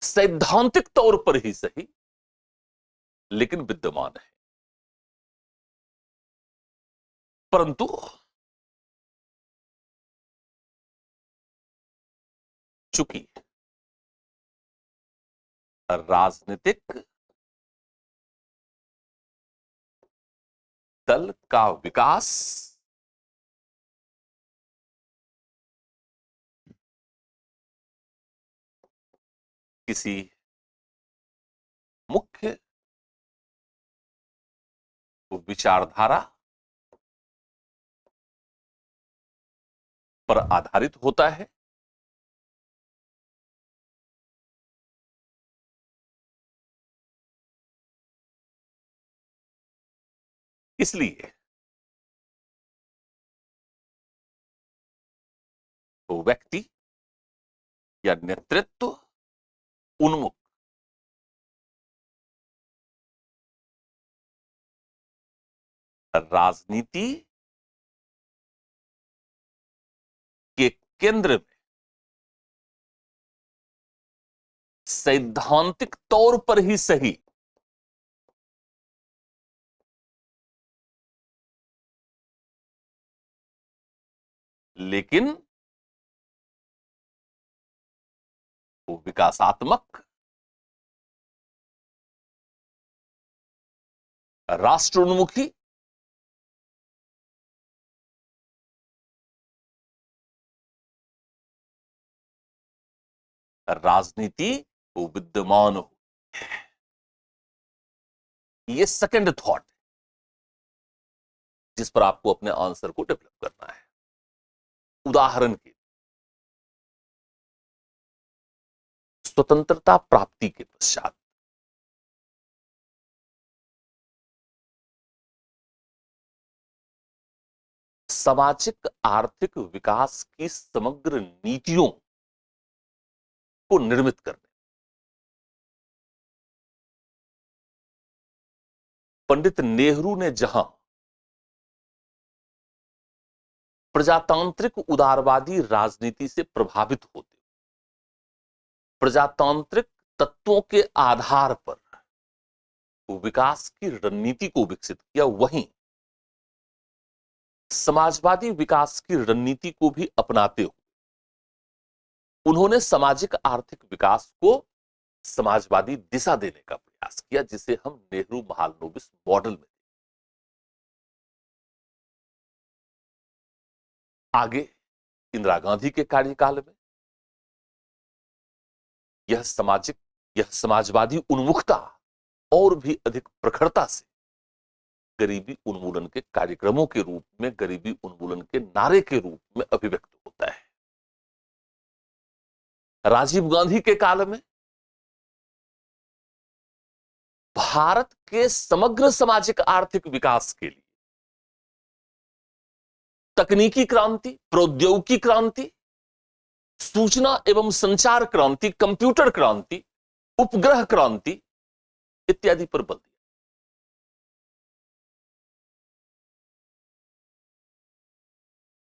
सैद्धांतिक तौर पर ही सही लेकिन विद्यमान है। परंतु चूंकि राजनीतिक दल का विकास किसी मुख्य विचारधारा पर आधारित होता है, इसलिए तो व्यक्ति या नेतृत्व उन्मुख राजनीति के केंद्र में सैद्धांतिक तौर पर ही सही, लेकिन वो विकासात्मक, राष्ट्रोन्मुखी, राजनीति वो विद्यमान हो। ये सेकंड थॉट जिस पर आपको अपने आंसर को डेवलप करना है। उदाहरण के, स्वतंत्रता प्राप्ति के पश्चात सामाजिक आर्थिक विकास की समग्र नीतियों को निर्मित करने पंडित नेहरू ने जहां प्रजातांत्रिक उदारवादी राजनीति से प्रभावित होते प्रजातांत्रिक तत्वों के आधार पर विकास की रणनीति को विकसित किया, वहीं समाजवादी विकास की रणनीति को भी अपनाते हुए उन्होंने सामाजिक आर्थिक विकास को समाजवादी दिशा देने का प्रयास किया, जिसे हम नेहरू महालनोबिस मॉडल में आगे इंदिरा गांधी के कार्यकाल में यह समाजवादी उन्मुखता और भी अधिक प्रखरता से गरीबी उन्मूलन के कार्यक्रमों के रूप में, गरीबी उन्मूलन के नारे के रूप में अभिव्यक्त होता है। राजीव गांधी के काल में भारत के समग्र सामाजिक आर्थिक विकास के लिए तकनीकी क्रांति, प्रौद्योगिकी क्रांति, सूचना एवं संचार क्रांति, कंप्यूटर क्रांति, उपग्रह क्रांति इत्यादि पर बल दिया।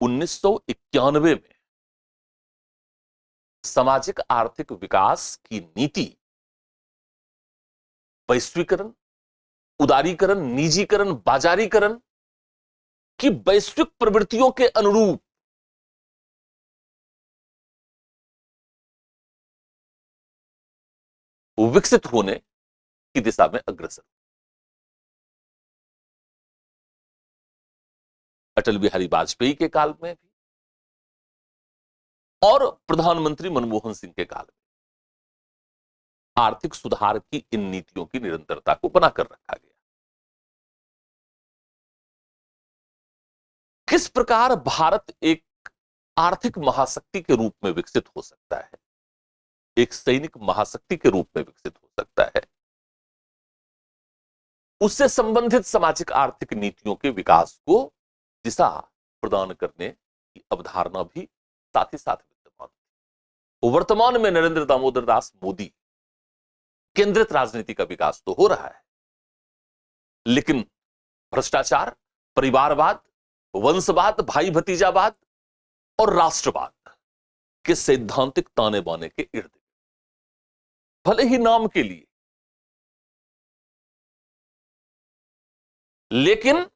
1991 में सामाजिक आर्थिक विकास की नीति वैश्वीकरण, उदारीकरण, निजीकरण, बाजारीकरण की वैश्विक प्रवृत्तियों के अनुरूप विकसित होने की दिशा में अग्रसर। अटल बिहारी वाजपेयी के काल में भी और प्रधानमंत्री मनमोहन सिंह के काल में आर्थिक सुधार की इन नीतियों की निरंतरता को बनाकर रखा गया। किस प्रकार भारत एक आर्थिक महाशक्ति के रूप में विकसित हो सकता है, एक सैनिक महाशक्ति के रूप में विकसित हो सकता है, उससे संबंधित सामाजिक आर्थिक नीतियों के विकास को दिशा प्रदान करने की अवधारणा भी साथ ही साथ विद्यमान थी। वर्तमान में नरेंद्र दामोदर दास मोदी केंद्रित राजनीति का विकास तो हो रहा है, लेकिन भ्रष्टाचार, परिवारवाद, वंशवाद, भाई भतीजावाद और राष्ट्रवाद के सैद्धांतिक ताने बाने के इर्द गिर्द, भले ही नाम के लिए, लेकिन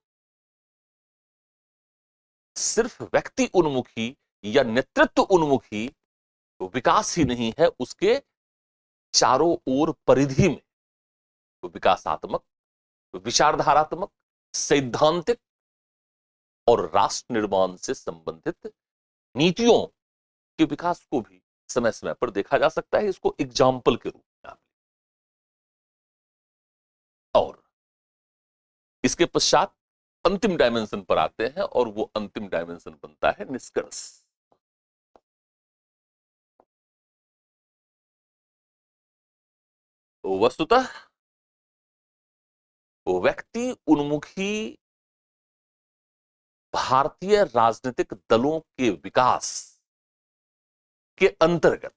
सिर्फ व्यक्ति उन्मुखी या नेतृत्व उन्मुखी विकास ही नहीं है, उसके चारों ओर परिधि में विकासात्मक, विचारधारात्मक, सैद्धांतिक और राष्ट्र निर्माण से संबंधित नीतियों के विकास को भी समय समय पर देखा जा सकता है। इसको एग्जाम्पल के रूप में और इसके पश्चात अंतिम डायमेंशन पर आते हैं और वो अंतिम डायमेंशन बनता है निष्कर्ष। तो वस्तुतः व्यक्ति उन्मुखी भारतीय राजनीतिक दलों के विकास के अंतर्गत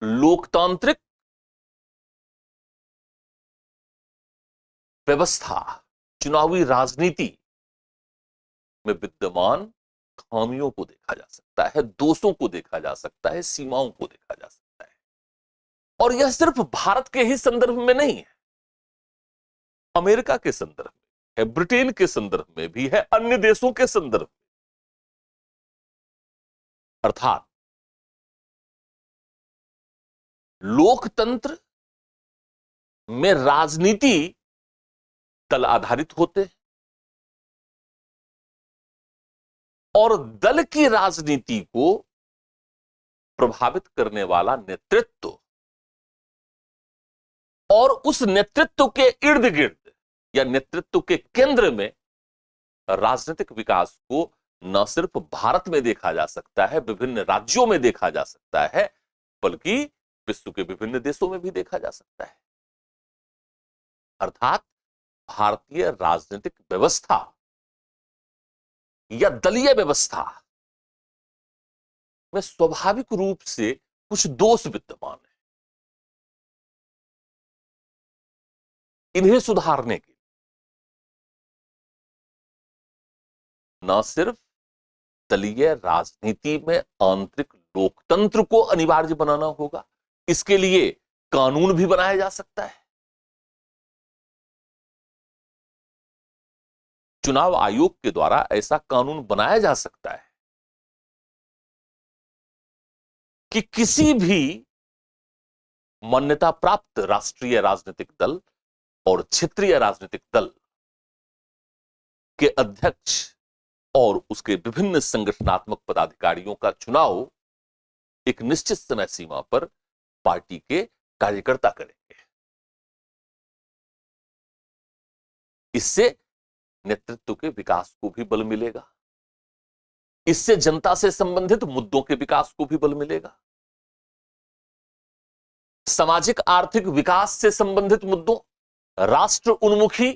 लोकतांत्रिक व्यवस्था, चुनावी राजनीति में विद्यमान खामियों को देखा जा सकता है, दोषों को देखा जा सकता है, सीमाओं को देखा जा सकता है। और यह सिर्फ भारत के ही संदर्भ में नहीं है, अमेरिका के संदर्भ में है, ब्रिटेन के संदर्भ में भी है, अन्य देशों के संदर्भ में। अर्थात लोकतंत्र में राजनीति दल आधारित होते हैं और दल की राजनीति को प्रभावित करने वाला नेतृत्व और उस नेतृत्व के इर्द गिर्द या नेतृत्व के केंद्र में राजनीतिक विकास को न सिर्फ भारत में देखा जा सकता है, विभिन्न राज्यों में देखा जा सकता है, बल्कि विश्व के विभिन्न देशों में भी देखा जा सकता है। अर्थात भारतीय राजनीतिक व्यवस्था या दलीय व्यवस्था में स्वाभाविक रूप से कुछ दोष विद्यमान है। इन्हें सुधारने के लिए न सिर्फ दलीय राजनीति में आंतरिक लोकतंत्र को अनिवार्य बनाना होगा, इसके लिए कानून भी बनाया जा सकता है। चुनाव आयोग के द्वारा ऐसा कानून बनाया जा सकता है कि किसी भी मान्यता प्राप्त राष्ट्रीय राजनीतिक दल और क्षेत्रीय राजनीतिक दल के अध्यक्ष और उसके विभिन्न संगठनात्मक पदाधिकारियों का चुनाव एक निश्चित समय सीमा पर पार्टी के कार्यकर्ता करेंगे। इससे नेतृत्व के विकास को भी बल मिलेगा, इससे जनता से संबंधित मुद्दों के विकास को भी बल मिलेगा, सामाजिक आर्थिक विकास से संबंधित मुद्दों, राष्ट्र उन्मुखी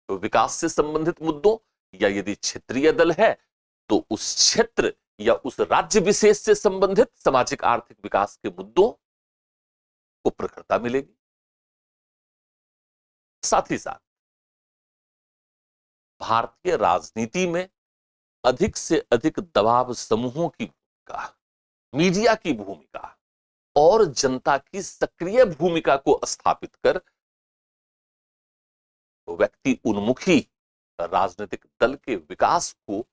विकास से संबंधित मुद्दों, या यदि क्षेत्रीय दल है तो उस क्षेत्र या उस राज्य विशेष से संबंधित सामाजिक आर्थिक विकास के मुद्दों को प्रखरता मिलेगी। साथ ही साथ भारतीय राजनीति में अधिक से अधिक दबाव समूहों की भूमिका, मीडिया की भूमिका और जनता की सक्रिय भूमिका को स्थापित कर व्यक्ति उन्मुखी राजनीतिक दल के विकास को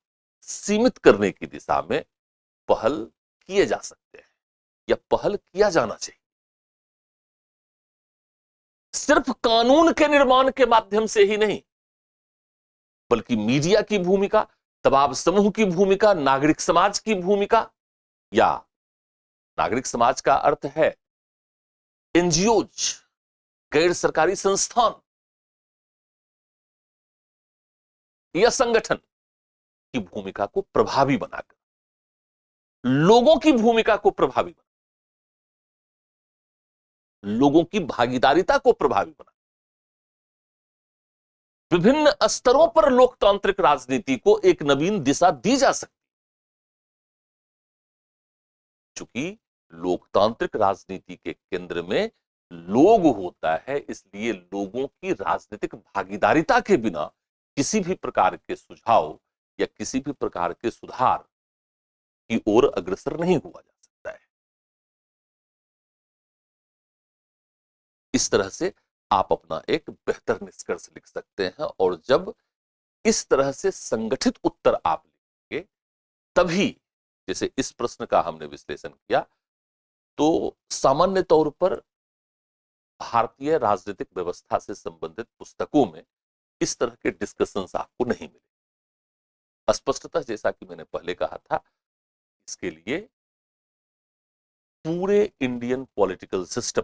सीमित करने की दिशा में पहल किए जा सकते हैं या पहल किया जाना चाहिए। सिर्फ कानून के निर्माण के माध्यम से ही नहीं, बल्कि मीडिया की भूमिका, दबाव समूह की भूमिका, नागरिक समाज की भूमिका, या नागरिक समाज का अर्थ है एनजीओज, गैर सरकारी संस्थान या संगठन की भूमिका को प्रभावी बनाकर, लोगों की भूमिका को प्रभावी बना, लोगों की भागीदारिता को प्रभावी बना, विभिन्न स्तरों पर लोकतांत्रिक राजनीति को एक नवीन दिशा दी जा सकती है। चूंकि लोकतांत्रिक राजनीति के केंद्र में लोग होता है, इसलिए लोगों की राजनीतिक भागीदारिता के बिना किसी भी प्रकार के सुझाव या किसी भी प्रकार के सुधार की ओर अग्रसर नहीं हुआ जा सकता है। इस तरह से आप अपना एक बेहतर निष्कर्ष लिख सकते हैं, और जब इस तरह से संगठित उत्तर आप लिखेंगे, तभी, जैसे इस प्रश्न का हमने विश्लेषण किया, तो सामान्य तौर पर भारतीय राजनीतिक व्यवस्था से संबंधित पुस्तकों में इस तरह के डिस्कशंस आपको नहीं मिले। स्पष्टतः जैसा कि मैंने पहले कहा था, इसके लिए पूरे इंडियन पॉलिटिकल सिस्टम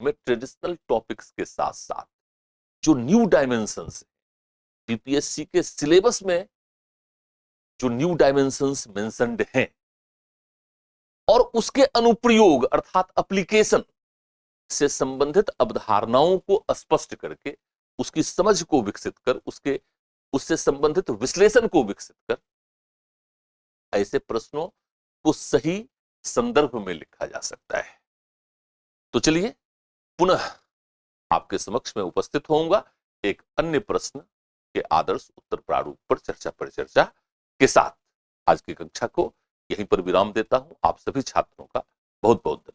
में ट्रेडिशनल टॉपिक्स के साथ साथ जो न्यू डायमेंशंस है, बीपीएससी के सिलेबस में जो न्यू डायमेंशंस मेंशन्ड हैं और उसके अनुप्रयोग अर्थात एप्लीकेशन से संबंधित अवधारणाओं को स्पष्ट करके उसकी समझ को विकसित कर, उससे संबंधित विश्लेषण को विकसित कर, ऐसे प्रश्नों को सही संदर्भ में लिखा जा सकता है। तो चलिए पुनः आपके समक्ष में उपस्थित होऊंगा एक अन्य प्रश्न के आदर्श उत्तर प्रारूप पर चर्चा परिचर्चा के साथ। आज की कक्षा को यहीं पर विराम देता हूं। आप सभी छात्रों का बहुत बहुत धन्यवाद।